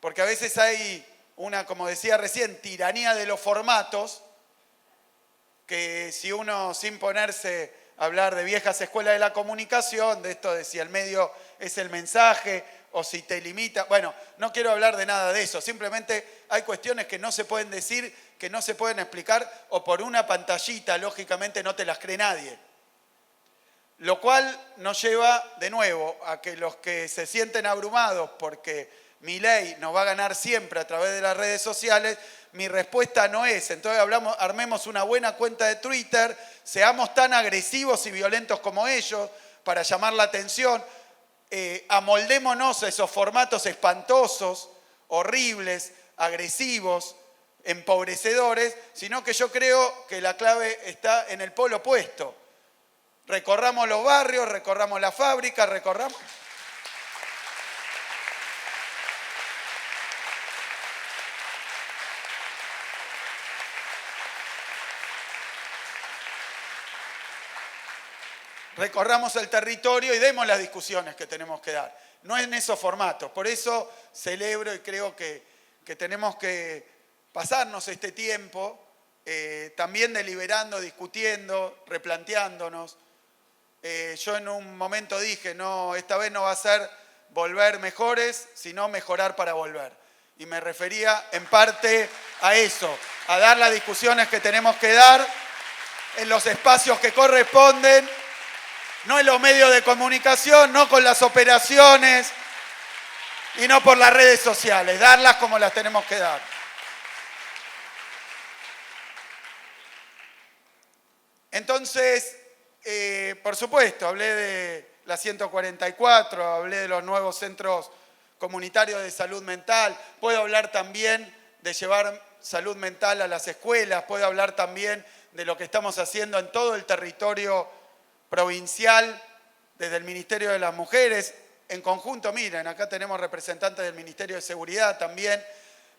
F: porque a veces hay una, como decía recién, tiranía de los formatos, que si uno sin ponerse a hablar de viejas escuelas de la comunicación, de esto de si el medio es el mensaje o si te limita, bueno, no quiero hablar de nada de eso, simplemente hay cuestiones que no se pueden decir, que no se pueden explicar, o por una pantallita, lógicamente no te las cree nadie. Lo cual nos lleva de nuevo a que los que se sienten abrumados porque Milei nos va a ganar siempre a través de las redes sociales, mi respuesta no es, entonces armemos una buena cuenta de Twitter, seamos tan agresivos y violentos como ellos para llamar la atención, amoldémonos a esos formatos espantosos, horribles, agresivos, empobrecedores, sino que yo creo que la clave está en el polo opuesto. Recorramos los barrios, recorramos las fábricas, recorramos... Recorramos el territorio y demos las discusiones que tenemos que dar. No en esos formatos. Por eso celebro y creo que tenemos que pasarnos este tiempo también deliberando, discutiendo, replanteándonos. Yo en un momento dije, no, esta vez no va a ser volver mejores, sino mejorar para volver. Y me refería en parte a eso, a dar las discusiones que tenemos que dar en los espacios que corresponden, no en los medios de comunicación, no con las operaciones y no por las redes sociales, darlas como las tenemos que dar. Entonces, por supuesto, hablé de la 144, hablé de los nuevos centros comunitarios de salud mental, puedo hablar también de llevar salud mental a las escuelas, puedo hablar también de lo que estamos haciendo en todo el territorio provincial, desde el Ministerio de las Mujeres, en conjunto, miren, acá tenemos representantes del Ministerio de Seguridad también,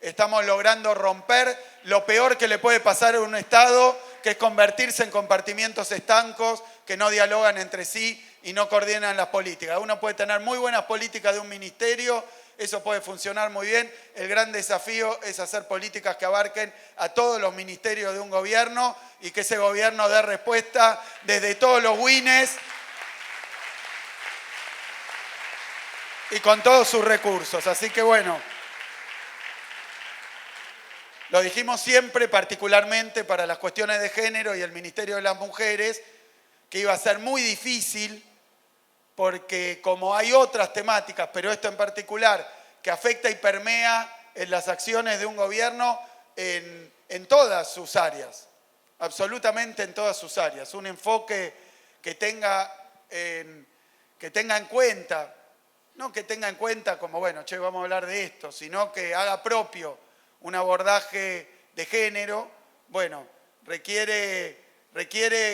F: estamos logrando romper lo peor que le puede pasar a un Estado, que es convertirse en compartimientos estancos que no dialogan entre sí y no coordinan las políticas. Uno puede tener muy buenas políticas de un ministerio, eso puede funcionar muy bien. El gran desafío es hacer políticas que abarquen a todos los ministerios de un gobierno y que ese gobierno dé respuesta desde todos los wines y con todos sus recursos. Así que bueno, lo dijimos siempre, particularmente para las cuestiones de género y el Ministerio de las Mujeres, que iba a ser muy difícil porque como hay otras temáticas, pero esto en particular, que afecta y permea en las acciones de un gobierno en todas sus áreas, absolutamente en todas sus áreas. Un enfoque que tenga en cuenta, no que tenga en cuenta como, bueno, che, vamos a hablar de esto, sino que haga propio un abordaje de género, bueno, requiere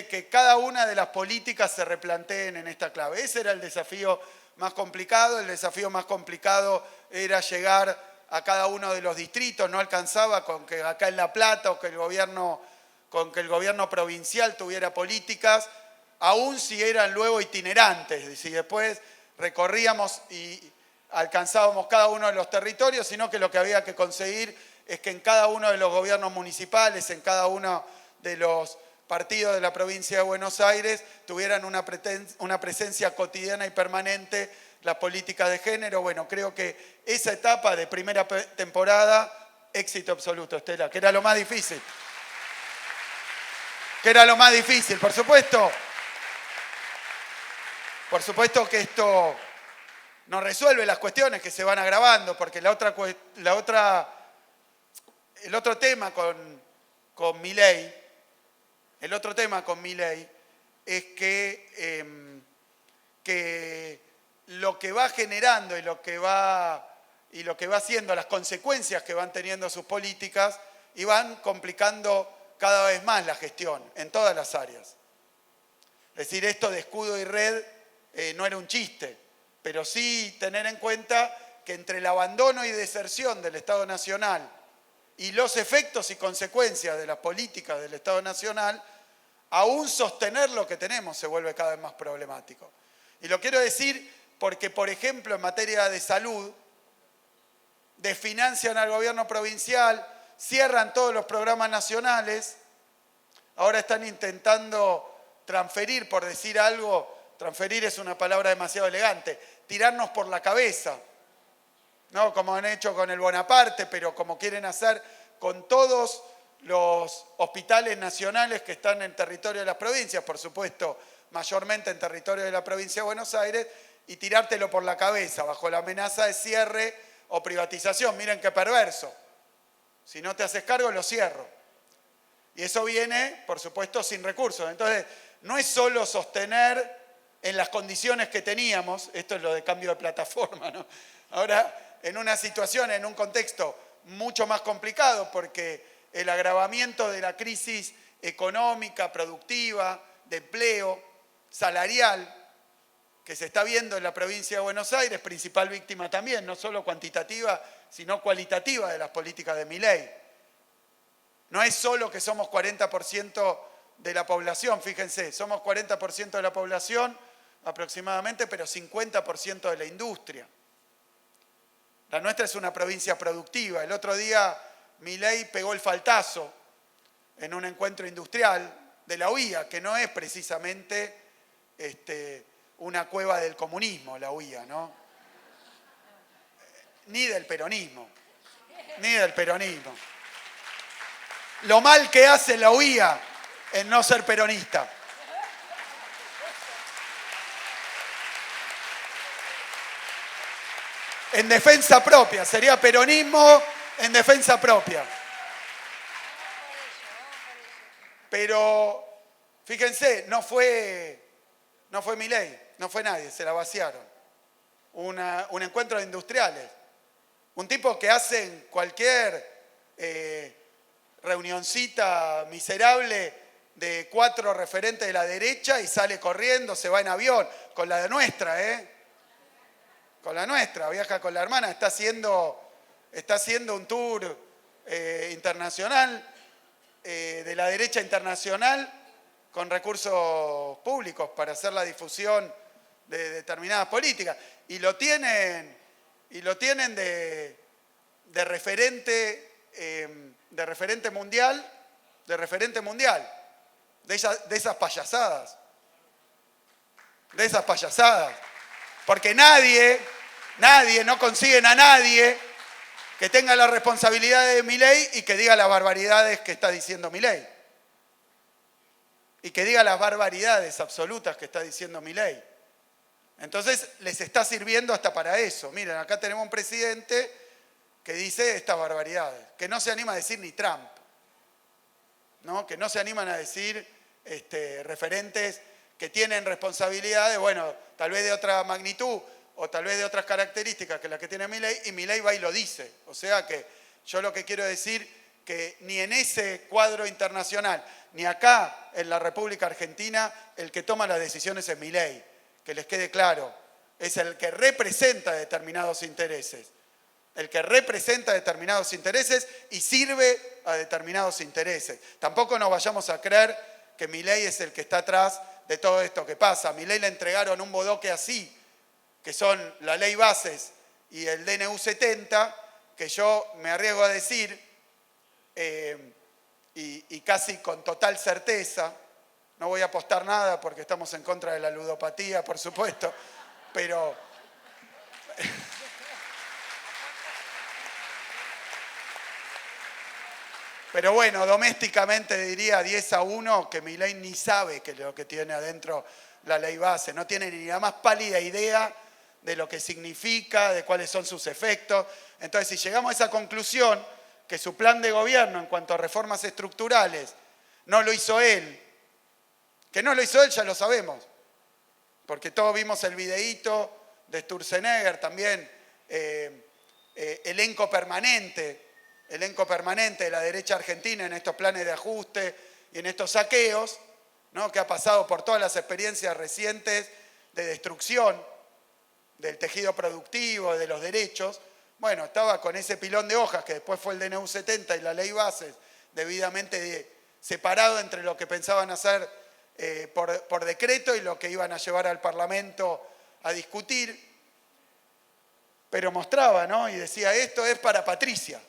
F: que cada una de las políticas se replanteen en esta clave. Ese era el desafío más complicado. El desafío más complicado era llegar a cada uno de los distritos. No alcanzaba con que acá en La Plata o con que el gobierno provincial tuviera políticas, aún si eran luego itinerantes, si después recorríamos y alcanzábamos cada uno de los territorios, sino que lo que había que conseguir es que en cada uno de los gobiernos municipales, en cada uno de los partidos de la provincia de Buenos Aires, tuvieran una presencia cotidiana y permanente las políticas de género. Bueno, creo que esa etapa de primera temporada, éxito absoluto, Estela, que era lo más difícil. Por supuesto. Por supuesto que esto no resuelve las cuestiones que se van agravando, porque el otro tema con Milei, es que lo que va generando y lo que va haciendo, las consecuencias que van teniendo sus políticas, y van complicando cada vez más la gestión en todas las áreas. Es decir, esto de escudo y red no era un chiste, pero sí tener en cuenta que entre el abandono y deserción del Estado Nacional y los efectos y consecuencias de las políticas del Estado Nacional, aún sostener lo que tenemos se vuelve cada vez más problemático. Y lo quiero decir porque, por ejemplo, en materia de salud, desfinancian al gobierno provincial, cierran todos los programas nacionales, ahora están intentando transferir, por decir algo, transferir es una palabra demasiado elegante, tirarnos por la cabeza, ¿no? Como han hecho con el Bonaparte, pero como quieren hacer con todos los hospitales nacionales que están en el territorio de las provincias, por supuesto, mayormente en territorio de la provincia de Buenos Aires, y tirártelo por la cabeza bajo la amenaza de cierre o privatización. Miren qué perverso. Si no te haces cargo, lo cierro. Y eso viene, por supuesto, sin recursos. Entonces, no es solo sostener en las condiciones que teníamos, esto es lo de cambio de plataforma, ¿no? Ahora, en una situación, en un contexto mucho más complicado, porque el agravamiento de la crisis económica, productiva, de empleo, salarial, que se está viendo en la provincia de Buenos Aires, principal víctima también, no solo cuantitativa, sino cualitativa de las políticas de Milei. No es solo que somos 40% de la población, fíjense, somos 40% de la población aproximadamente, pero 50% de la industria. La nuestra es una provincia productiva. El otro día Milei pegó el faltazo en un encuentro industrial de la UIA, que no es precisamente una cueva del comunismo, la UIA, ¿no? Ni del peronismo, ni del peronismo. Lo mal que hace la UIA en no ser peronista. En defensa propia, sería peronismo en defensa propia. Pero, fíjense, no fue Milei, no fue nadie, se la vaciaron. Un encuentro de industriales. Un tipo que hace en cualquier reunioncita miserable de 4 referentes de la derecha y sale corriendo, se va en avión, con la de nuestra, con la nuestra, viaja con la hermana, está haciendo un tour internacional, de la derecha internacional, con recursos públicos para hacer la difusión de determinadas políticas. Y lo tienen de referente mundial, de esas payasadas. Porque nadie, no consiguen a nadie que tenga la responsabilidad de Milei y que diga las barbaridades que está diciendo Milei. Y que diga las barbaridades absolutas que está diciendo Milei. Entonces les está sirviendo hasta para eso. Miren, acá tenemos un presidente que dice estas barbaridades, que no se anima a decir ni Trump, ¿no? Que no se animan a decir referentes que tienen responsabilidades, bueno, tal vez de otra magnitud o tal vez de otras características que las que tiene Milei, y Milei va y lo dice. O sea que yo lo que quiero decir que ni en ese cuadro internacional, ni acá en la República Argentina, el que toma las decisiones es Milei, que les quede claro, es el que representa determinados intereses. El que representa determinados intereses y sirve a determinados intereses. Tampoco nos vayamos a creer que Milei es el que está atrás de todo esto que pasa. A Milei le entregaron un bodoque así, que son la ley bases y el DNU 70, que yo me arriesgo a decir, y casi con total certeza, no voy a apostar nada porque estamos en contra de la ludopatía, por supuesto, pero bueno, domésticamente diría 10-1 que Milei ni sabe que lo que tiene adentro la ley base, no tiene ni la más pálida idea de lo que significa, de cuáles son sus efectos. Entonces, si llegamos a esa conclusión, que su plan de gobierno en cuanto a reformas estructurales no lo hizo él, que no lo hizo él ya lo sabemos, porque todos vimos el videíto de Sturzenegger, también elenco permanente de la derecha argentina en estos planes de ajuste y en estos saqueos, ¿no? Que ha pasado por todas las experiencias recientes de destrucción del tejido productivo, de los derechos. Bueno, estaba con ese pilón de hojas que después fue el DNU 70 y la ley bases, debidamente separado entre lo que pensaban hacer por decreto y lo que iban a llevar al Parlamento a discutir. Pero mostraba, ¿no? Y decía, esto es para Patricia.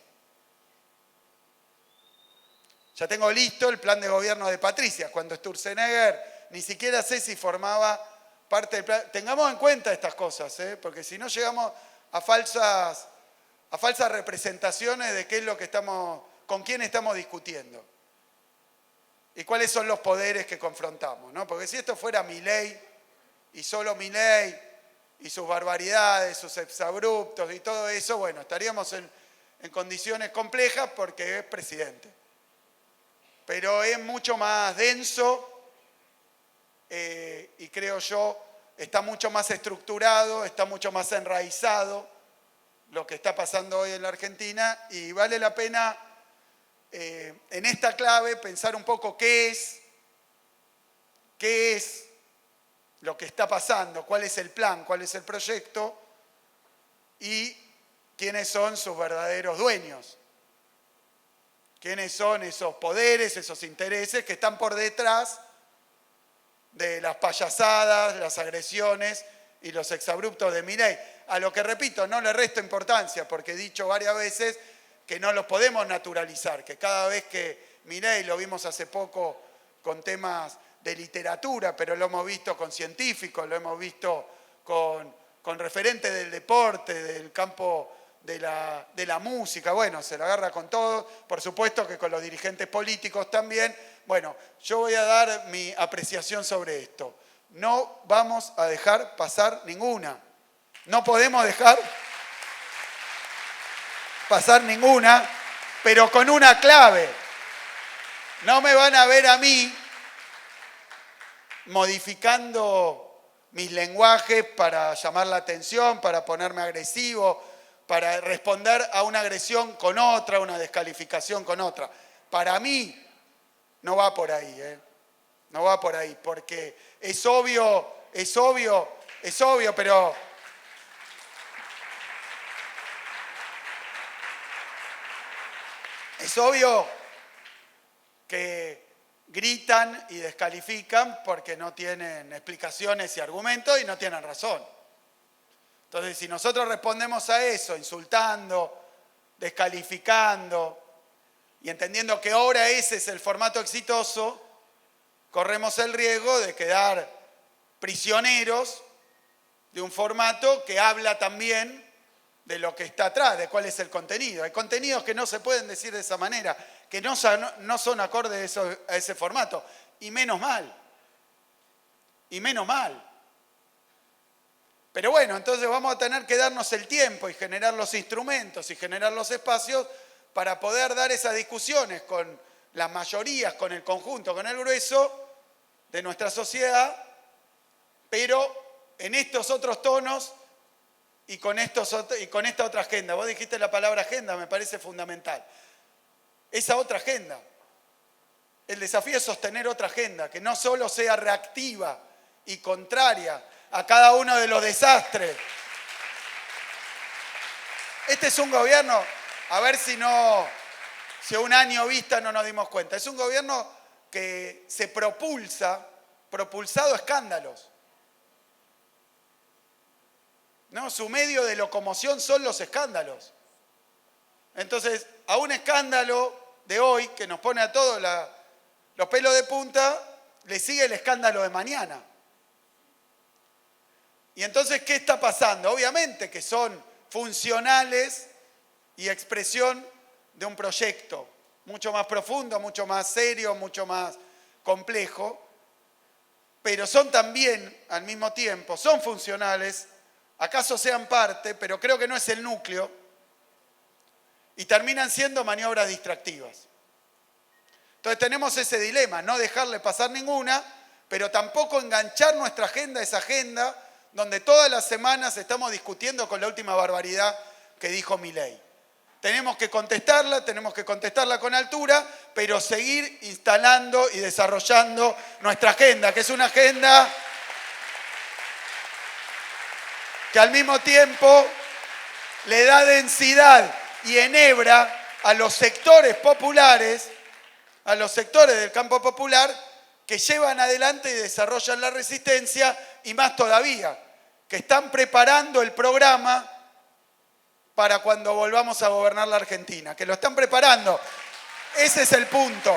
F: Ya tengo listo el plan de gobierno de Patricia, cuando Sturzenegger ni siquiera sé si formaba parte del plan. Tengamos en cuenta estas cosas, porque si no llegamos a falsas representaciones de qué es lo que con quién estamos discutiendo. y cuáles son los poderes que confrontamos, ¿no? Porque si esto fuera Milei, y solo Milei, y sus barbaridades, sus exabruptos y todo eso, bueno, estaríamos en condiciones complejas porque es presidente. Pero es mucho más denso y creo yo, está mucho más estructurado, está mucho más enraizado lo que está pasando hoy en la Argentina y vale la pena en esta clave pensar un poco qué es lo que está pasando, cuál es el plan, cuál es el proyecto y quiénes son sus verdaderos dueños. ¿Quiénes son esos poderes, esos intereses que están por detrás de las payasadas, las agresiones y los exabruptos de Milei? A lo que, repito, no le resto importancia, porque he dicho varias veces que no los podemos naturalizar, que cada vez que Milei, lo vimos hace poco con temas de literatura, pero lo hemos visto con científicos, lo hemos visto con referentes del deporte, del campo de la música, bueno, se la agarra con todo, por supuesto que con los dirigentes políticos también. Bueno, yo voy a dar mi apreciación sobre esto. No vamos a dejar pasar ninguna. No podemos dejar pasar ninguna, pero con una clave. No me van a ver a mí modificando mis lenguajes para llamar la atención, para ponerme agresivo, para responder a una agresión con otra, una descalificación con otra. Para mí no va por ahí, no va por ahí, porque es obvio, pero es obvio que gritan y descalifican porque no tienen explicaciones y argumentos y no tienen razón. Entonces, si nosotros respondemos a eso insultando, descalificando y entendiendo que ahora ese es el formato exitoso, corremos el riesgo de quedar prisioneros de un formato que habla también de lo que está atrás, de cuál es el contenido. Hay contenidos que no se pueden decir de esa manera, que no son acordes a ese formato. Y menos mal. Y menos mal. Pero bueno, entonces vamos a tener que darnos el tiempo y generar los instrumentos y generar los espacios para poder dar esas discusiones con las mayorías, con el conjunto, con el grueso de nuestra sociedad, pero en estos otros tonos y con esta otra agenda. Vos dijiste la palabra agenda, me parece fundamental. Esa otra agenda. El desafío es sostener otra agenda, que no solo sea reactiva y contraria a cada uno de los desastres. Este es un gobierno, a ver si a un año vista no nos dimos cuenta, es un gobierno que se propulsado a escándalos. ¿No? Su medio de locomoción son los escándalos. Entonces, a un escándalo de hoy, que nos pone a todos los pelos de punta, le sigue el escándalo de mañana. Y entonces, ¿qué está pasando? Obviamente que son funcionales y expresión de un proyecto mucho más profundo, mucho más serio, mucho más complejo, pero son también, al mismo tiempo, son funcionales, acaso sean parte, pero creo que no es el núcleo, y terminan siendo maniobras distractivas. Entonces tenemos ese dilema, no dejarle pasar ninguna, pero tampoco enganchar nuestra agenda a esa agenda donde todas las semanas estamos discutiendo con la última barbaridad que dijo Milei. Tenemos que contestarla con altura, pero seguir instalando y desarrollando nuestra agenda, que es una agenda que al mismo tiempo le da densidad y enhebra a los sectores populares, a los sectores del campo popular, que llevan adelante y desarrollan la resistencia, y más todavía, que están preparando el programa para cuando volvamos a gobernar la Argentina, que lo están preparando. Ese es el punto.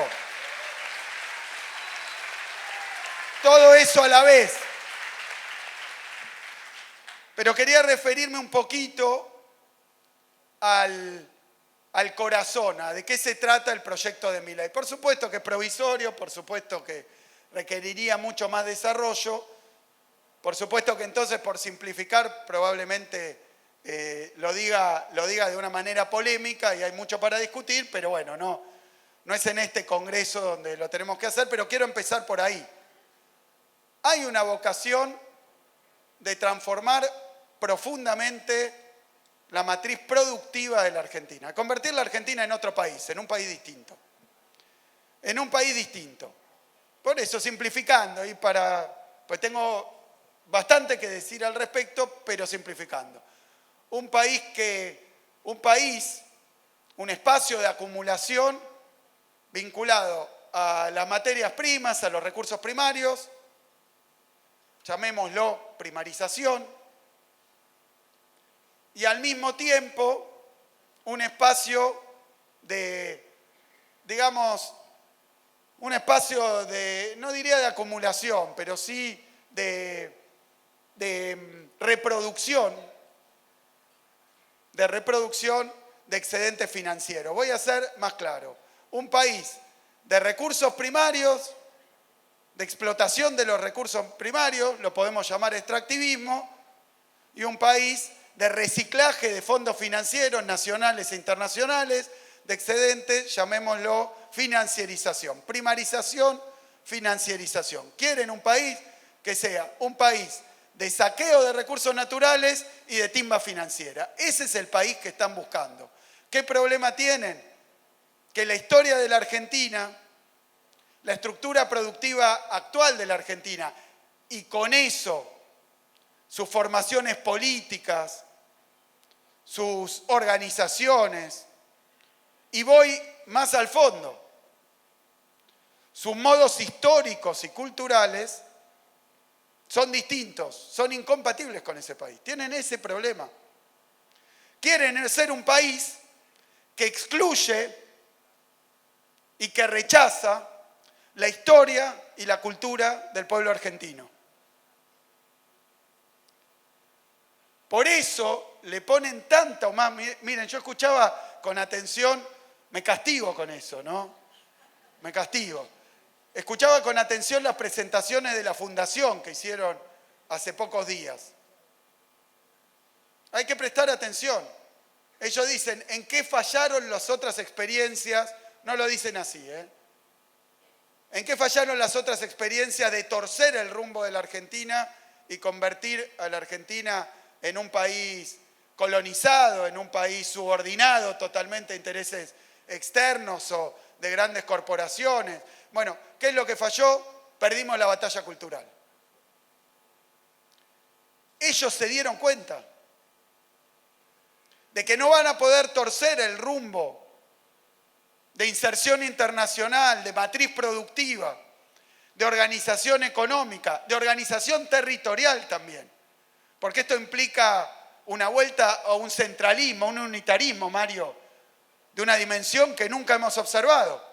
F: Todo eso a la vez. Pero quería referirme un poquito al al corazón, a de qué se trata el proyecto de Milei. Por supuesto que es provisorio, por supuesto que requeriría mucho más desarrollo, por supuesto que entonces, por simplificar, probablemente lo diga de una manera polémica y hay mucho para discutir, pero bueno, no es en este congreso donde lo tenemos que hacer, pero quiero empezar por ahí. Hay una vocación de transformar profundamente la matriz productiva de la Argentina, convertir la Argentina en otro país, en un país distinto. En un país distinto. Por eso, simplificando, pues tengo bastante que decir al respecto, pero simplificando. Un espacio de acumulación vinculado a las materias primas, a los recursos primarios, llamémoslo primarización, y al mismo tiempo un espacio de, digamos, un espacio de, no diría de acumulación, pero sí de reproducción de excedentes financieros. Voy a ser más claro. Un país de recursos primarios, de explotación de los recursos primarios, lo podemos llamar extractivismo, y un país de reciclaje de fondos financieros nacionales e internacionales, de excedentes, llamémoslo financiarización. Primarización, financiarización. Quieren un país que sea un país de saqueo de recursos naturales y de timba financiera. Ese es el país que están buscando. ¿Qué problema tienen? Que la historia de la Argentina, la estructura productiva actual de la Argentina, y con eso sus formaciones políticas, sus organizaciones, y voy más al fondo, sus modos históricos y culturales son distintos, son incompatibles con ese país. Tienen ese problema. Quieren ser un país que excluye y que rechaza la historia y la cultura del pueblo argentino. Por eso le ponen tanto más. Miren, yo escuchaba con atención, me castigo con eso, ¿no? Me castigo. Escuchaba con atención las presentaciones de la fundación que hicieron hace pocos días. Hay que prestar atención. Ellos dicen, ¿en qué fallaron las otras experiencias? No lo dicen así, ¿eh? ¿En qué fallaron las otras experiencias de torcer el rumbo de la Argentina y convertir a la Argentina en un país colonizado, en un país subordinado totalmente a intereses externos o de grandes corporaciones? Bueno, ¿qué es lo que falló? Perdimos la batalla cultural. Ellos se dieron cuenta de que no van a poder torcer el rumbo de inserción internacional, de matriz productiva, de organización económica, de organización territorial también. Porque esto implica una vuelta a un centralismo, un unitarismo, Mario, de una dimensión que nunca hemos observado.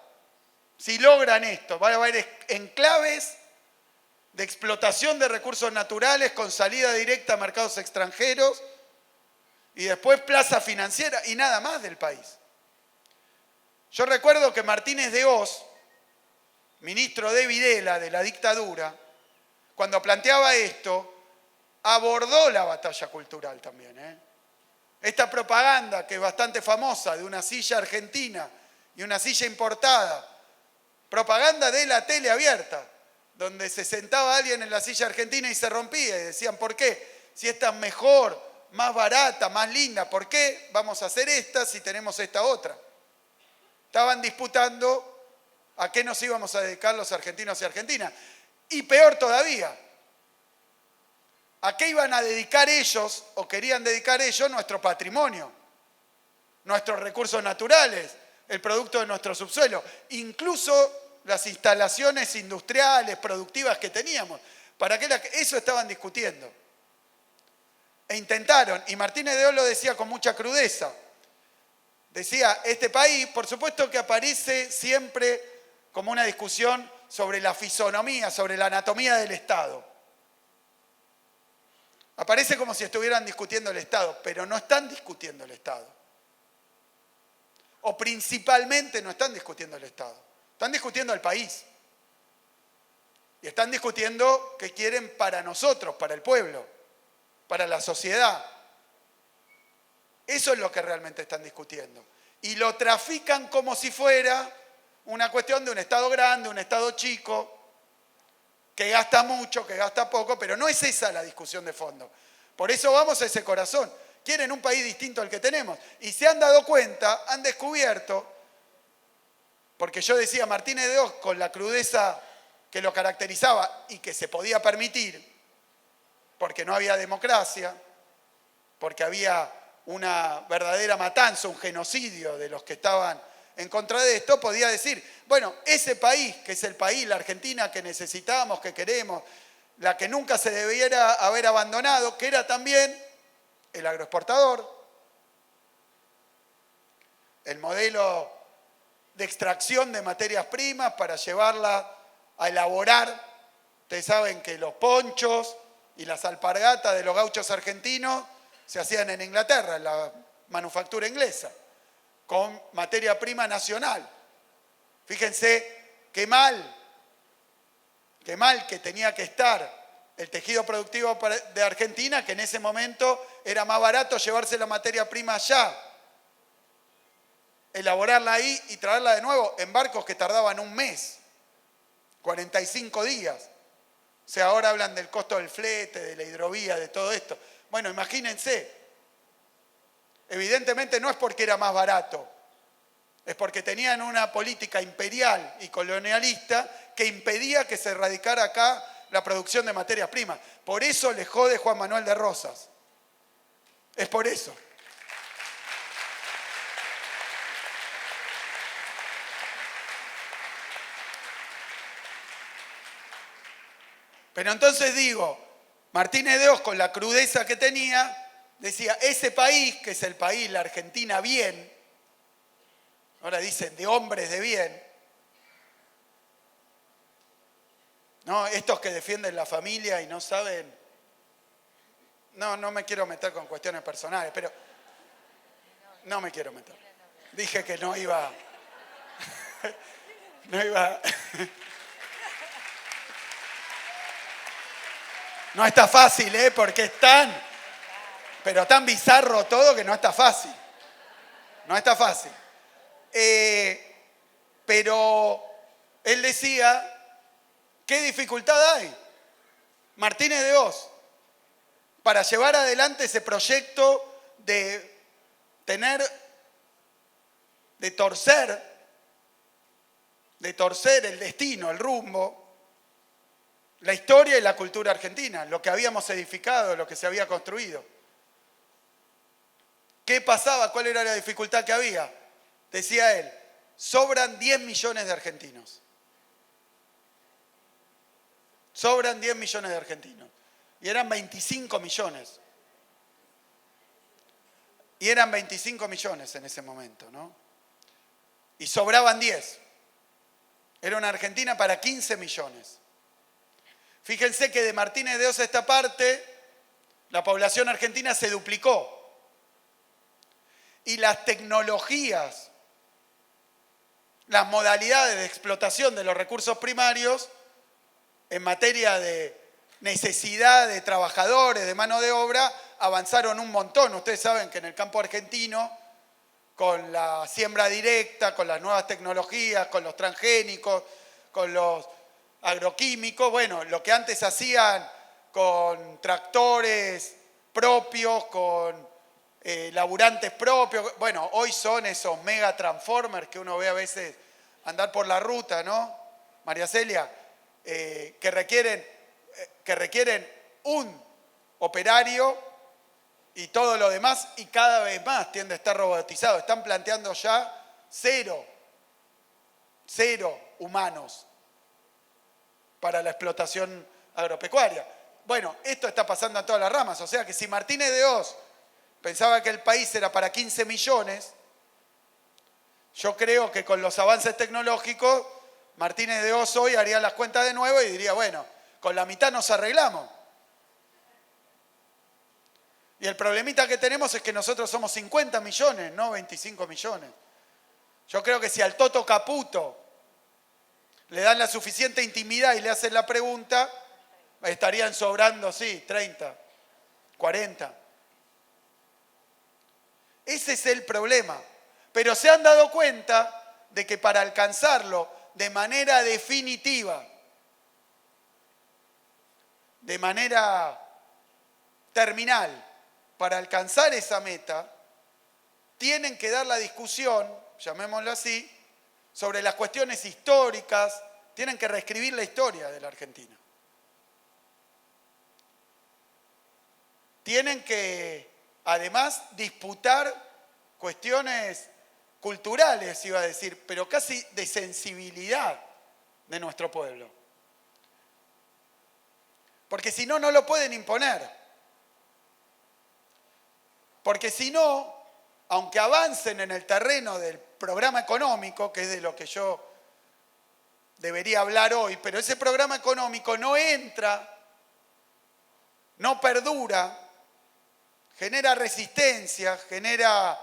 F: Si logran esto, va a haber enclaves de explotación de recursos naturales con salida directa a mercados extranjeros y después plaza financiera y nada más del país. Yo recuerdo que Martínez de Hoz, ministro de Videla de la dictadura, cuando planteaba esto, abordó la batalla cultural también, ¿eh? Esta propaganda que es bastante famosa de una silla argentina y una silla importada, propaganda de la tele abierta, donde se sentaba alguien en la silla argentina y se rompía y decían, ¿por qué? Si esta es mejor, más barata, más linda, ¿por qué vamos a hacer esta si tenemos esta otra? Estaban disputando a qué nos íbamos a dedicar los argentinos y argentinas. Y peor todavía, ¿a qué iban a dedicar ellos o querían dedicar ellos nuestro patrimonio? Nuestros recursos naturales, el producto de nuestro subsuelo, incluso las instalaciones industriales, productivas que teníamos. ¿Para qué eso estaban discutiendo? E intentaron, y Martínez de Hoz lo decía con mucha crudeza, decía, este país, por supuesto que aparece siempre como una discusión sobre la fisonomía, sobre la anatomía del Estado. Aparece como si estuvieran discutiendo el Estado, pero no están discutiendo el Estado. o principalmente no están discutiendo el Estado, están discutiendo el país. Y están discutiendo qué quieren para nosotros, para el pueblo, para la sociedad. Eso es lo que realmente están discutiendo. Y lo trafican como si fuera una cuestión de un Estado grande, un Estado chico, que gasta mucho, que gasta poco, pero no es esa la discusión de fondo. Por eso vamos a ese corazón. Quieren un país distinto al que tenemos. Y se han dado cuenta, han descubierto, porque yo decía, Martínez de Oz, con la crudeza que lo caracterizaba y que se podía permitir, porque no había democracia, porque había una verdadera matanza, un genocidio de los que estaban en contra de esto, podía decir, bueno, ese país, que es el país, la Argentina que necesitamos, que queremos, la que nunca se debiera haber abandonado, que era también el agroexportador, el modelo de extracción de materias primas para llevarlas a elaborar. Ustedes saben que los ponchos y las alpargatas de los gauchos argentinos se hacían en Inglaterra, en la manufactura inglesa, con materia prima nacional. Fíjense qué mal que tenía que estar el tejido productivo de Argentina, que en ese momento era más barato llevarse la materia prima allá, elaborarla ahí y traerla de nuevo en barcos que tardaban un mes, 45 días. O sea, ahora hablan del costo del flete, de la hidrovía, de todo esto. Bueno, imagínense, evidentemente no es porque era más barato, es porque tenían una política imperial y colonialista que impedía que se erradicara acá la producción de materias primas. Por eso le jode Juan Manuel de Rosas. Es por eso. Pero entonces digo, Martínez de Oz, con la crudeza que tenía, decía, ese país, que es el país, la Argentina bien, ahora dicen de hombres de bien, ¿no? Estos que defienden la familia y no saben, no me quiero meter con cuestiones personales, pero no me quiero meter. Dije que no iba, no está fácil, porque es pero tan bizarro todo que no está fácil. No está fácil. Pero él decía, ¿qué dificultad hay? Martínez de Oz, para llevar adelante ese proyecto de torcer el destino, el rumbo, la historia y la cultura argentina, lo que habíamos edificado, lo que se había construido. ¿Qué pasaba? ¿Cuál era la dificultad que había? Decía él, sobran 10 millones de argentinos. Sobran 10 millones de argentinos. Y eran 25 millones. Y eran 25 millones en ese momento, ¿no? Y sobraban 10. Era una Argentina para 15 millones. Fíjense que de Martínez de Oz a esta parte, la población argentina se duplicó. Y las tecnologías, las modalidades de explotación de los recursos primarios en materia de necesidad de trabajadores, de mano de obra, avanzaron un montón. Ustedes saben que en el campo argentino, con la siembra directa, con las nuevas tecnologías, con los transgénicos, con los agroquímicos, bueno, lo que antes hacían con tractores propios, con laburantes propios, bueno, hoy son esos mega transformers que uno ve a veces andar por la ruta, ¿no? María Celia, que requieren un operario y todo lo demás, y cada vez más tiende a estar robotizado. Están planteando ya cero humanos para la explotación agropecuaria. Bueno, esto está pasando en todas las ramas, o sea que si Martínez de Oz pensaba que el país era para 15 millones, yo creo que con los avances tecnológicos, Martínez de Oz hoy haría las cuentas de nuevo y diría, bueno, con la mitad nos arreglamos. Y el problemita que tenemos es que nosotros somos 50 millones, no 25 millones. Yo creo que si al Toto Caputo le dan la suficiente intimidad y le hacen la pregunta, estarían sobrando, sí, 30, 40. Ese es el problema. Pero se han dado cuenta de que para alcanzarlo de manera definitiva, de manera terminal, para alcanzar esa meta, tienen que dar la discusión, llamémoslo así, sobre las cuestiones históricas, tienen que reescribir la historia de la Argentina. Tienen que, además, disputar cuestiones culturales, iba a decir, pero casi de sensibilidad de nuestro pueblo. Porque si no, no lo pueden imponer. Porque si no, aunque avancen en el terreno del programa económico, que es de lo que yo debería hablar hoy, pero ese programa económico no entra, no perdura, genera resistencia, genera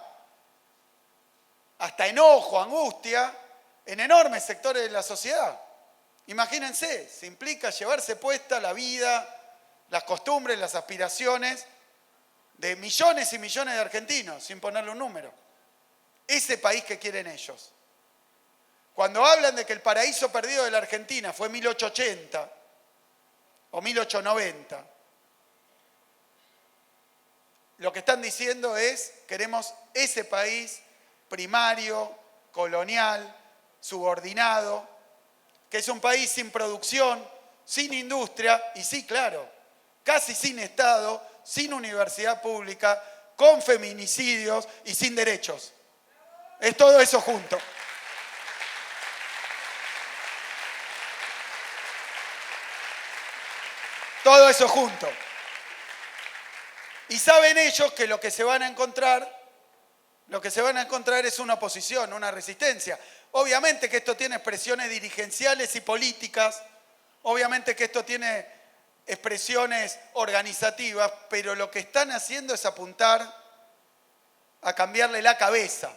F: hasta enojo, angustia, en enormes sectores de la sociedad. Imagínense, se implica llevarse puesta la vida, las costumbres, las aspiraciones de millones y millones de argentinos, sin ponerle un número. Ese país que quieren ellos. Cuando hablan de que el paraíso perdido de la Argentina fue 1880 o 1890, lo que están diciendo es, queremos ese país primario, colonial, subordinado, que es un país sin producción, sin industria y sí, claro, casi sin Estado, sin universidad pública, con feminicidios y sin derechos. Es todo eso junto. Todo eso junto. Y saben ellos que lo que se van a encontrar es una oposición, una resistencia. Obviamente que esto tiene expresiones dirigenciales y políticas, obviamente que esto tiene expresiones organizativas, pero lo que están haciendo es apuntar a cambiarle la cabeza.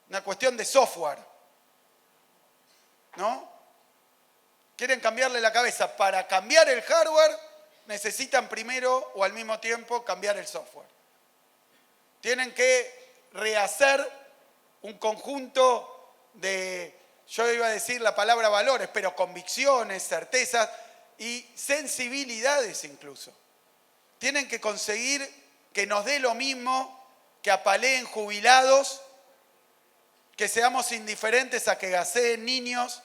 F: Una cuestión de software, ¿no? Quieren cambiarle la cabeza. Para cambiar el hardware necesitan primero o al mismo tiempo cambiar el software. Tienen que rehacer un conjunto de, yo iba a decir la palabra valores, pero convicciones, certezas y sensibilidades incluso. Tienen que conseguir que nos dé lo mismo que apaleen jubilados, que seamos indiferentes a que gaseen niños.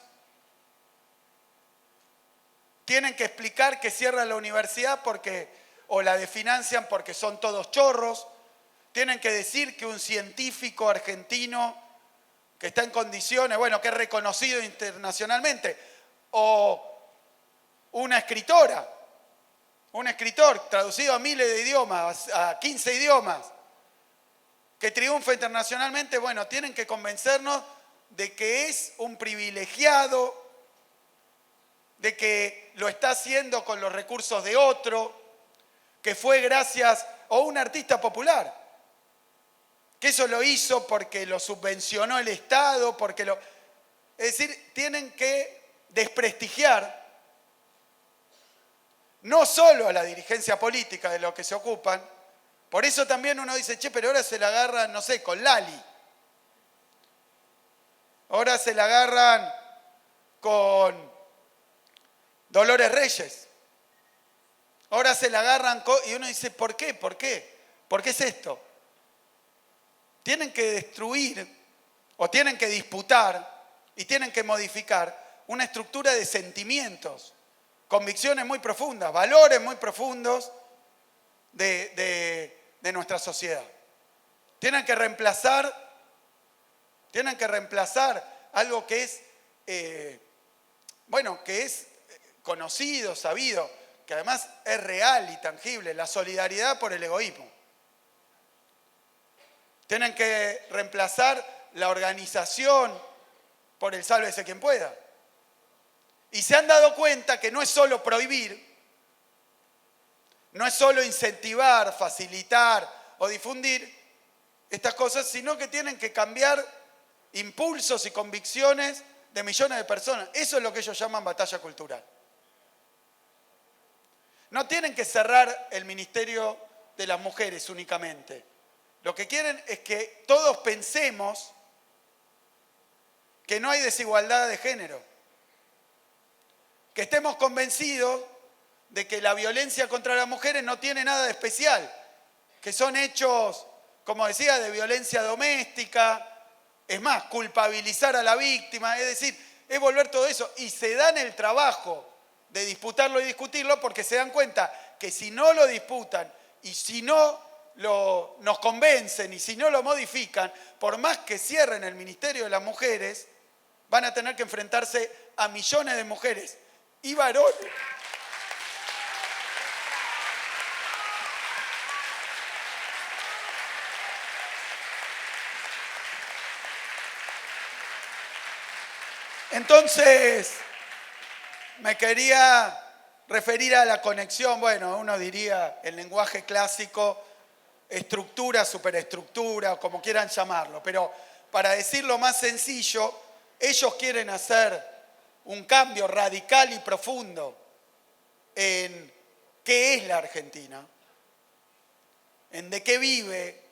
F: Tienen que explicar que cierran la universidad o la desfinancian porque son todos chorros. Tienen que decir que un científico argentino que está en condiciones, bueno, que es reconocido internacionalmente, o una escritora, un escritor traducido a miles de idiomas, a 15 idiomas, que triunfa internacionalmente, bueno, tienen que convencernos de que es un privilegiado, de que lo está haciendo con los recursos de otro, que fue gracias a un artista popular, que eso lo hizo porque lo subvencionó el Estado, Es decir, tienen que desprestigiar no solo a la dirigencia política de lo que se ocupan, por eso también uno dice, che, pero ahora se la agarran, no sé, con Lali. Ahora se la agarran con Dolores Reyes. Ahora se la agarran y uno dice, ¿por qué? ¿Por qué? ¿Por qué es esto? Tienen que destruir o tienen que disputar y tienen que modificar una estructura de sentimientos, convicciones muy profundas, valores muy profundos de nuestra sociedad. Tienen que reemplazar algo que es, que es conocido, sabido, que además es real y tangible, la solidaridad por el egoísmo. Tienen que reemplazar la organización por el sálvese quien pueda. Y se han dado cuenta que no es solo prohibir, no es solo incentivar, facilitar o difundir estas cosas, sino que tienen que cambiar impulsos y convicciones de millones de personas. Eso es lo que ellos llaman batalla cultural. No tienen que cerrar el Ministerio de las Mujeres únicamente. Lo que quieren es que todos pensemos que no hay desigualdad de género. Que estemos convencidos de que la violencia contra las mujeres no tiene nada de especial. Que son hechos, como decía, de violencia doméstica. Es más, culpabilizar a la víctima. Es decir, es volver todo eso. Y se dan el trabajo de disputarlo y discutirlo porque se dan cuenta que si no lo disputan y si no nos convencen y si no lo modifican, por más que cierren el Ministerio de las Mujeres, van a tener que enfrentarse a millones de mujeres y varones. Entonces, me quería referir a la conexión, bueno, uno diría el lenguaje clásico, estructura, superestructura, o como quieran llamarlo, pero para decirlo más sencillo, ellos quieren hacer un cambio radical y profundo en qué es la Argentina, en de qué vive,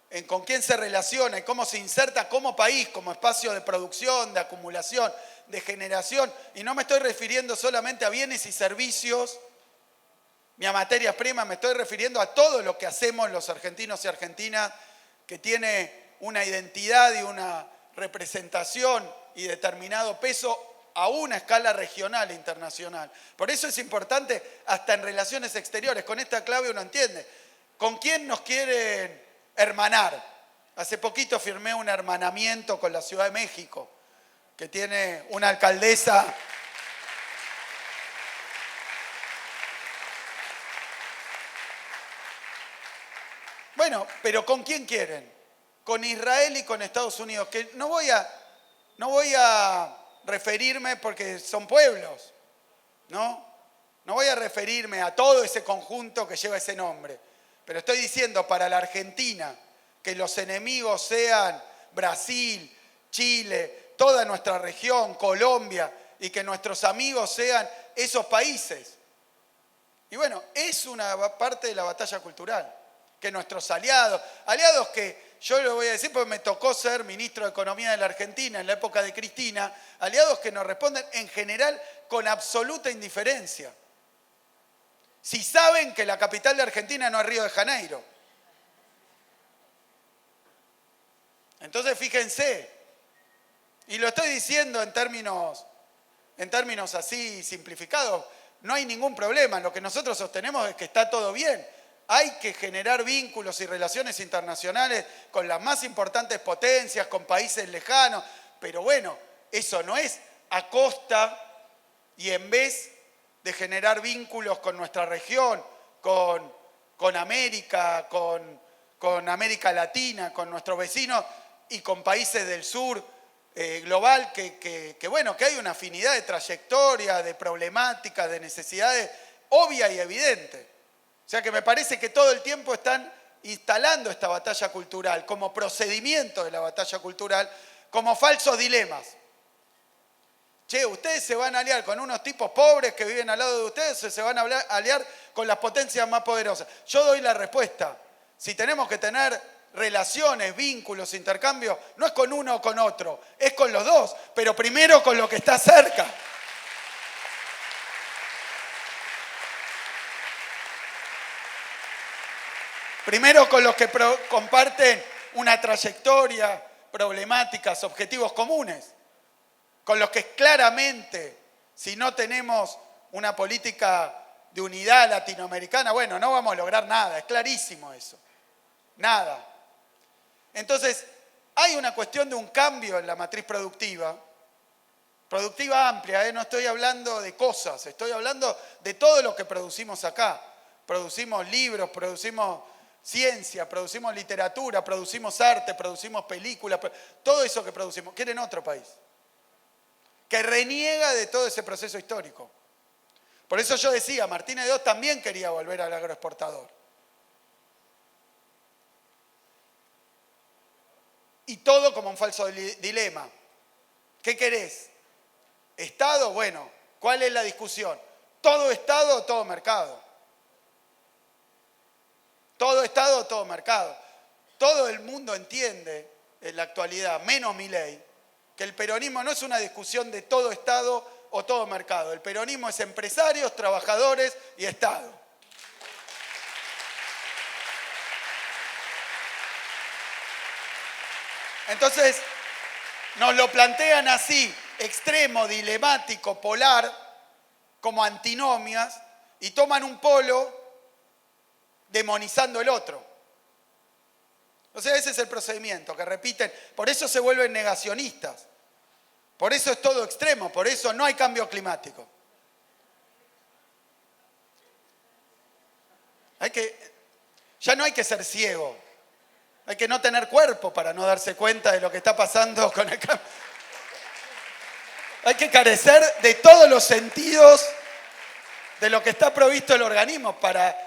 F: en con quién se relaciona y cómo se inserta como país, como espacio de producción, de acumulación, de generación. Y no me estoy refiriendo solamente a bienes y servicios ni a materias primas, me estoy refiriendo a todo lo que hacemos los argentinos y argentinas, que tiene una identidad y una representación y determinado peso a una escala regional e internacional. Por eso es importante, hasta en relaciones exteriores, con esta clave uno entiende, ¿con quién nos quieren hermanar? Hace poquito firmé un hermanamiento con la Ciudad de México, que tiene una alcaldesa bueno, pero ¿con quién quieren? Con Israel y con Estados Unidos, que no voy a referirme porque son pueblos, ¿no? No voy a referirme a todo ese conjunto que lleva ese nombre. Pero estoy diciendo para la Argentina que los enemigos sean Brasil, Chile, toda nuestra región, Colombia, y que nuestros amigos sean esos países. Y bueno, es una parte de la batalla cultural. Que nuestros aliados que yo lo voy a decir porque me tocó ser ministro de Economía de la Argentina en la época de Cristina, aliados que nos responden en general con absoluta indiferencia. Si saben que la capital de Argentina no es Río de Janeiro. Entonces fíjense, y lo estoy diciendo en términos así simplificados, no hay ningún problema, lo que nosotros sostenemos es que está todo bien. Hay que generar vínculos y relaciones internacionales con las más importantes potencias, con países lejanos, pero bueno, eso no es a costa y en vez de generar vínculos con nuestra región, con América, con América Latina, con nuestros vecinos y con países del sur global, que hay una afinidad de trayectoria, de problemáticas, de necesidades obvia y evidente. O sea que me parece que todo el tiempo están instalando esta batalla cultural como procedimiento de la batalla cultural, como falsos dilemas. Che, ustedes se van a aliar con unos tipos pobres que viven al lado de ustedes o se van a aliar con las potencias más poderosas. Yo doy la respuesta. Si tenemos que tener relaciones, vínculos, intercambios, no es con uno o con otro, es con los dos, pero primero con lo que está cerca. Primero con los que comparten una trayectoria, problemáticas, objetivos comunes. Con los que claramente, si no tenemos una política de unidad latinoamericana, bueno, no vamos a lograr nada, es clarísimo eso. Nada. Entonces, hay una cuestión de un cambio en la matriz productiva amplia, no estoy hablando de cosas, estoy hablando de todo lo que producimos acá. Producimos libros, producimos ciencia, producimos literatura, producimos arte, producimos películas, todo eso que producimos. Quieren otro país que reniega de todo ese proceso histórico. Por eso yo decía, Martínez de Oz también quería volver al agroexportador. y todo como un falso dilema. ¿Qué querés? ¿Estado? Bueno, ¿cuál es la discusión? ¿Todo Estado o todo mercado? ¿Todo Estado o todo mercado? Todo el mundo entiende en la actualidad, menos Milei, que el peronismo no es una discusión de todo Estado o todo mercado. El peronismo es empresarios, trabajadores y Estado. Entonces, nos lo plantean así, extremo, dilemático, polar, como antinomias, y toman un polo demonizando el otro. O sea, ese es el procedimiento que repiten. Por eso se vuelven negacionistas. Por eso es todo extremo. Por eso no hay cambio climático. Ya no hay que ser ciego. Hay que no tener cuerpo para no darse cuenta de lo que está pasando con el cambio. Hay que carecer de todos los sentidos de lo que está provisto el organismo para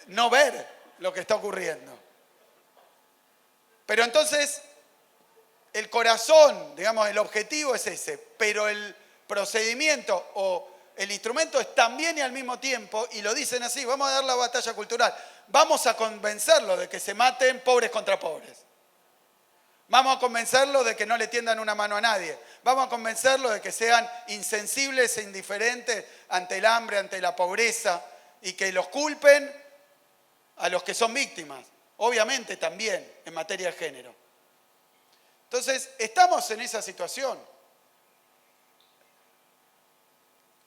F: no ver lo que está ocurriendo. Pero entonces, el corazón, digamos, el objetivo es ese, pero el procedimiento o el instrumento es también y al mismo tiempo, y lo dicen así, vamos a dar la batalla cultural, vamos a convencerlo de que se maten pobres contra pobres. Vamos a convencerlo de que no le tiendan una mano a nadie. Vamos a convencerlo de que sean insensibles e indiferentes ante el hambre, ante la pobreza, y que los culpen a los que son víctimas. Obviamente también en materia de género. Entonces, estamos en esa situación.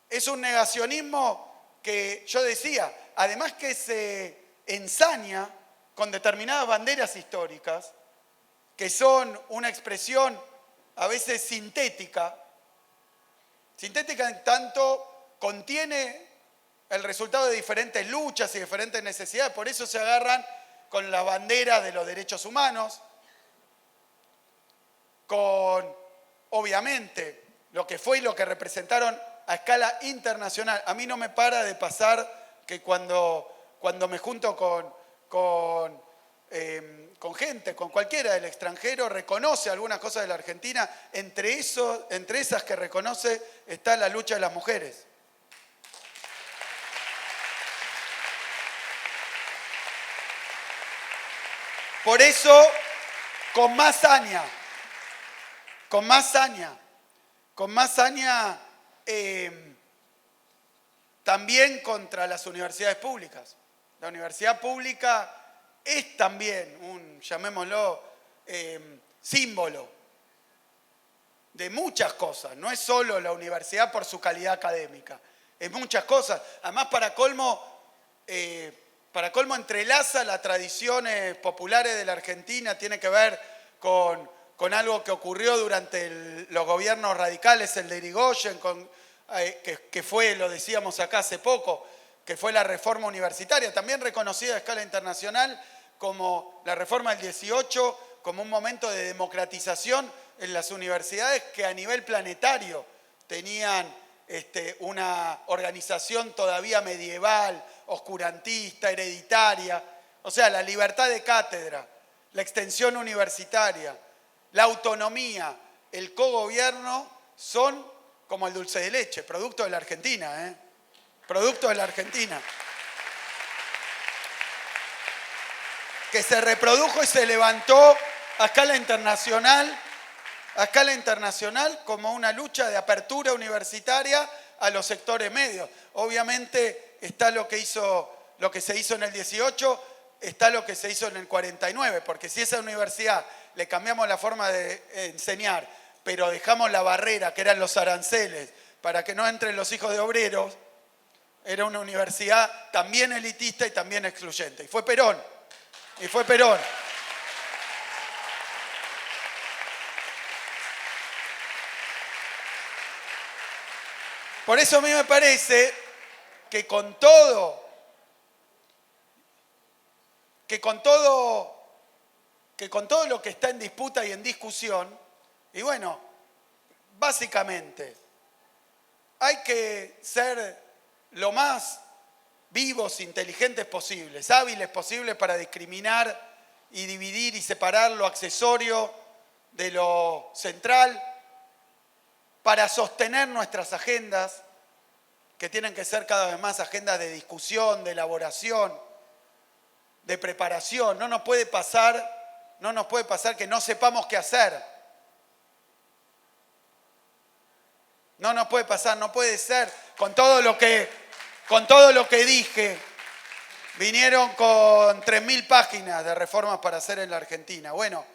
F: Es un negacionismo que yo decía, además que se ensaña con determinadas banderas históricas, que son una expresión a veces sintética en tanto contiene el resultado de diferentes luchas y diferentes necesidades, por eso se agarran con la bandera de los derechos humanos, con, obviamente, lo que fue y lo que representaron a escala internacional. A mí no me para de pasar que cuando me junto con gente, con cualquiera del extranjero, reconoce algunas cosas de la Argentina, entre esas que reconoce está la lucha de las mujeres. Por eso, con más saña, también contra las universidades públicas. La universidad pública es también un, llamémoslo, símbolo de muchas cosas. No es solo la universidad por su calidad académica, es muchas cosas. Además, para colmo entrelaza las tradiciones populares de la Argentina, tiene que ver con algo que ocurrió durante los gobiernos radicales, el de Irigoyen, que fue, lo decíamos acá hace poco, que fue la reforma universitaria, también reconocida a escala internacional como la reforma del 18, como un momento de democratización en las universidades que a nivel planetario tenían una organización todavía medieval, oscurantista, hereditaria. O sea, la libertad de cátedra, la extensión universitaria, la autonomía, el cogobierno son como el dulce de leche, producto de la Argentina, ¿eh? Producto de la Argentina. Que se reprodujo y se levantó a escala internacional como una lucha de apertura universitaria a los sectores medios. Obviamente está lo que se hizo en el 18, está lo que se hizo en el 49, porque si a esa universidad le cambiamos la forma de enseñar, pero dejamos la barrera, que eran los aranceles, para que no entren los hijos de obreros, era una universidad también elitista y también excluyente. Y fue Perón. Por eso a mí me parece que con todo lo que está en disputa y en discusión, y bueno, básicamente hay que ser lo más vivos, inteligentes posibles, hábiles posibles para discriminar y dividir y separar lo accesorio de lo central, para sostener nuestras agendas, que tienen que ser cada vez más agendas de discusión, de elaboración, de preparación. No nos puede pasar que no sepamos qué hacer. No nos puede pasar, no puede ser. Con todo lo que dije, vinieron con 3.000 páginas de reformas para hacer en la Argentina. Bueno,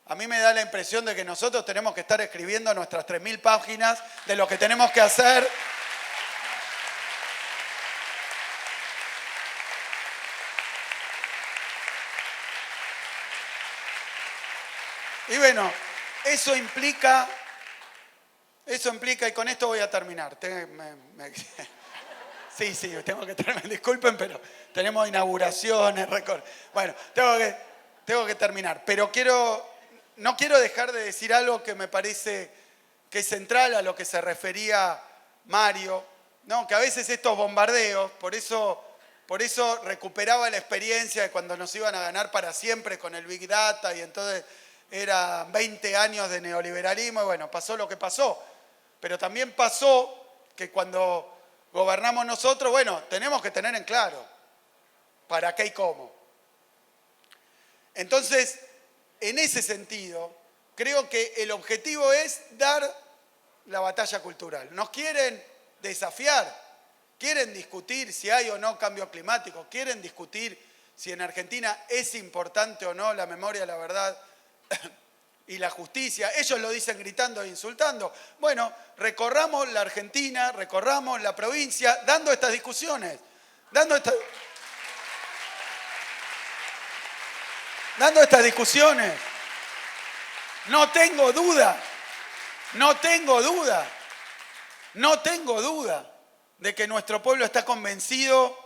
F: a mí me da la impresión de que nosotros tenemos que estar escribiendo nuestras 3.000 páginas de lo que tenemos que hacer. Y bueno, eso implica, y con esto voy a terminar. Sí, tengo que terminar, disculpen, pero tenemos inauguraciones, récord. Bueno, tengo que terminar, pero no quiero dejar de decir algo que me parece que es central a lo que se refería Mario, ¿no? Que a veces estos bombardeos, por eso recuperaba la experiencia de cuando nos iban a ganar para siempre con el Big Data y entonces eran 20 años de neoliberalismo y bueno, pasó lo que pasó. Pero también pasó que cuando gobernamos nosotros, bueno, tenemos que tener en claro para qué y cómo. Entonces, en ese sentido, creo que el objetivo es dar la batalla cultural. Nos quieren desafiar, quieren discutir si hay o no cambio climático, quieren discutir si en Argentina es importante o no la memoria, la verdad y la justicia. Ellos lo dicen gritando e insultando. Bueno, recorramos la Argentina, recorramos la provincia, dando estas discusiones, dando estas discusiones. No tengo duda de que nuestro pueblo está convencido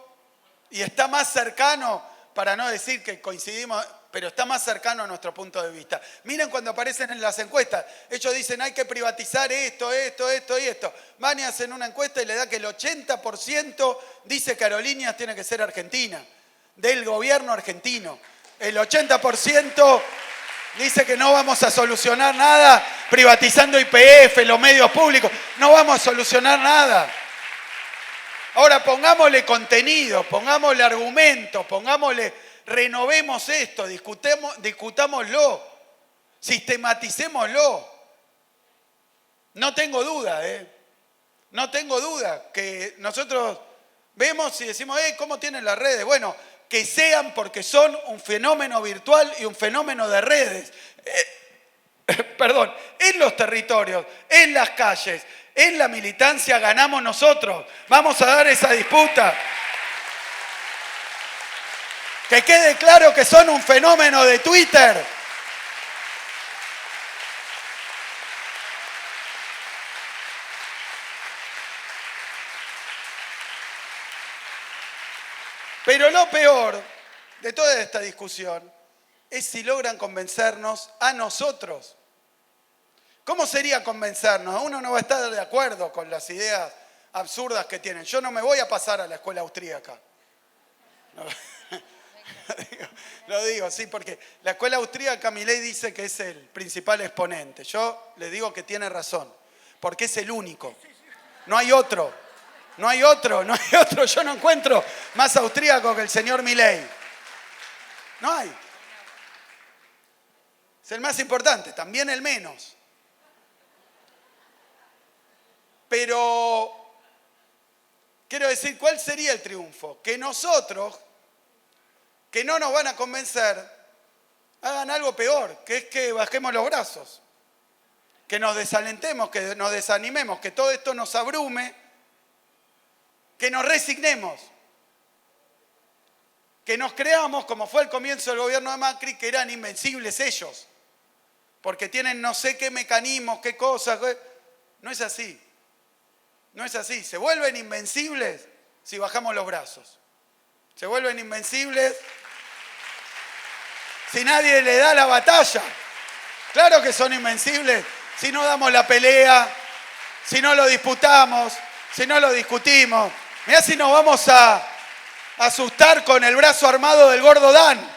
F: y está más cercano, para no decir que coincidimos, pero está más cercano a nuestro punto de vista. Miren cuando aparecen en las encuestas, ellos dicen hay que privatizar esto y esto. Van y hacen una encuesta y le da que el 80% dice que Aerolíneas tiene que ser argentina, del gobierno argentino. El 80% dice que no vamos a solucionar nada privatizando YPF, los medios públicos. No vamos a solucionar nada. Ahora pongámosle contenido, pongámosle argumentos, renovemos esto, discutámoslo, sistematicémoslo. No tengo duda que nosotros vemos y decimos, ¿cómo tienen las redes? Bueno, que sean porque son un fenómeno virtual y un fenómeno de redes. En los territorios, en las calles, en la militancia ganamos nosotros. Vamos a dar esa disputa. Que quede claro que son un fenómeno de Twitter. Pero lo peor de toda esta discusión es si logran convencernos a nosotros. ¿Cómo sería convencernos? Uno no va a estar de acuerdo con las ideas absurdas que tienen. Yo no me voy a pasar a la escuela austríaca. No. Lo digo, sí, porque la escuela austríaca, Milei dice que es el principal exponente. Yo le digo que tiene razón, porque es el único. No hay otro. Yo no encuentro más austríaco que el señor Milei. No hay. Es el más importante, también el menos. Pero quiero decir, ¿cuál sería el triunfo? Que nosotros, que no nos van a convencer, hagan algo peor, que es que bajemos los brazos, que nos desalentemos, que nos desanimemos, que todo esto nos abrume, que nos resignemos, que nos creamos, como fue al comienzo del gobierno de Macri, que eran invencibles ellos, porque tienen no sé qué mecanismos, qué cosas. No es así. No es así. Se vuelven invencibles si bajamos los brazos. Se vuelven invencibles si nadie le da la batalla. Claro que son invencibles si no damos la pelea, si no lo disputamos, si no lo discutimos. Mirá si nos vamos a asustar con el brazo armado del gordo Dan.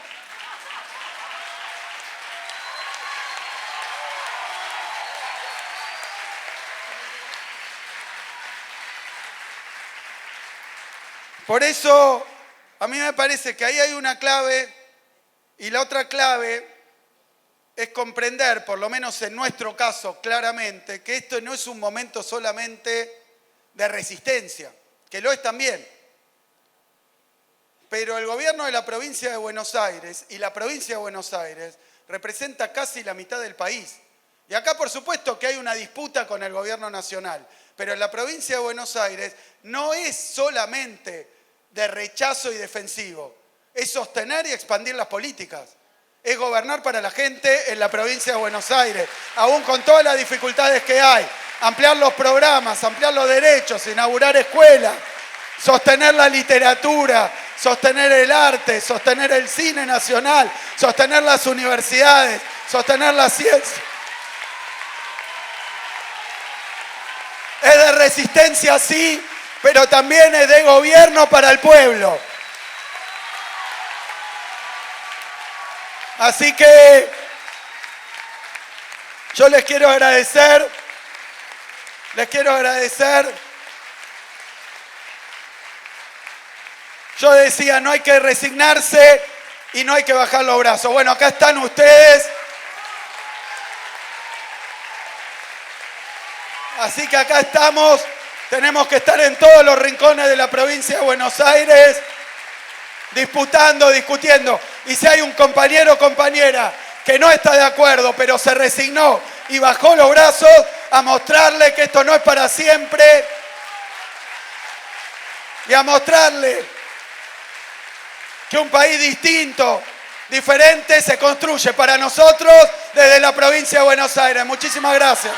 F: Por eso, a mí me parece que ahí hay una clave y la otra clave es comprender, por lo menos en nuestro caso claramente, que esto no es un momento solamente de resistencia, que lo es también. Pero el gobierno de la provincia de Buenos Aires y la provincia de Buenos Aires representa casi la mitad del país. Y acá por supuesto que hay una disputa con el gobierno nacional, pero en la provincia de Buenos Aires no es solamente de rechazo y defensivo, es sostener y expandir las políticas. Es gobernar para la gente en la provincia de Buenos Aires, aún con todas las dificultades que hay. Ampliar los programas, ampliar los derechos, inaugurar escuelas, sostener la literatura, sostener el arte, sostener el cine nacional, sostener las universidades, sostener la ciencia. Es de resistencia, sí, pero también es de gobierno para el pueblo. Así que yo les quiero agradecer. Yo decía, no hay que resignarse y no hay que bajar los brazos. Bueno, acá están ustedes. Así que acá estamos. Tenemos que estar en todos los rincones de la provincia de Buenos Aires, disputando, discutiendo. Y si hay un compañero o compañera que no está de acuerdo, pero se resignó y bajó los brazos, a mostrarle que esto no es para siempre y a mostrarle que un país distinto, diferente, se construye para nosotros desde la provincia de Buenos Aires. Muchísimas gracias.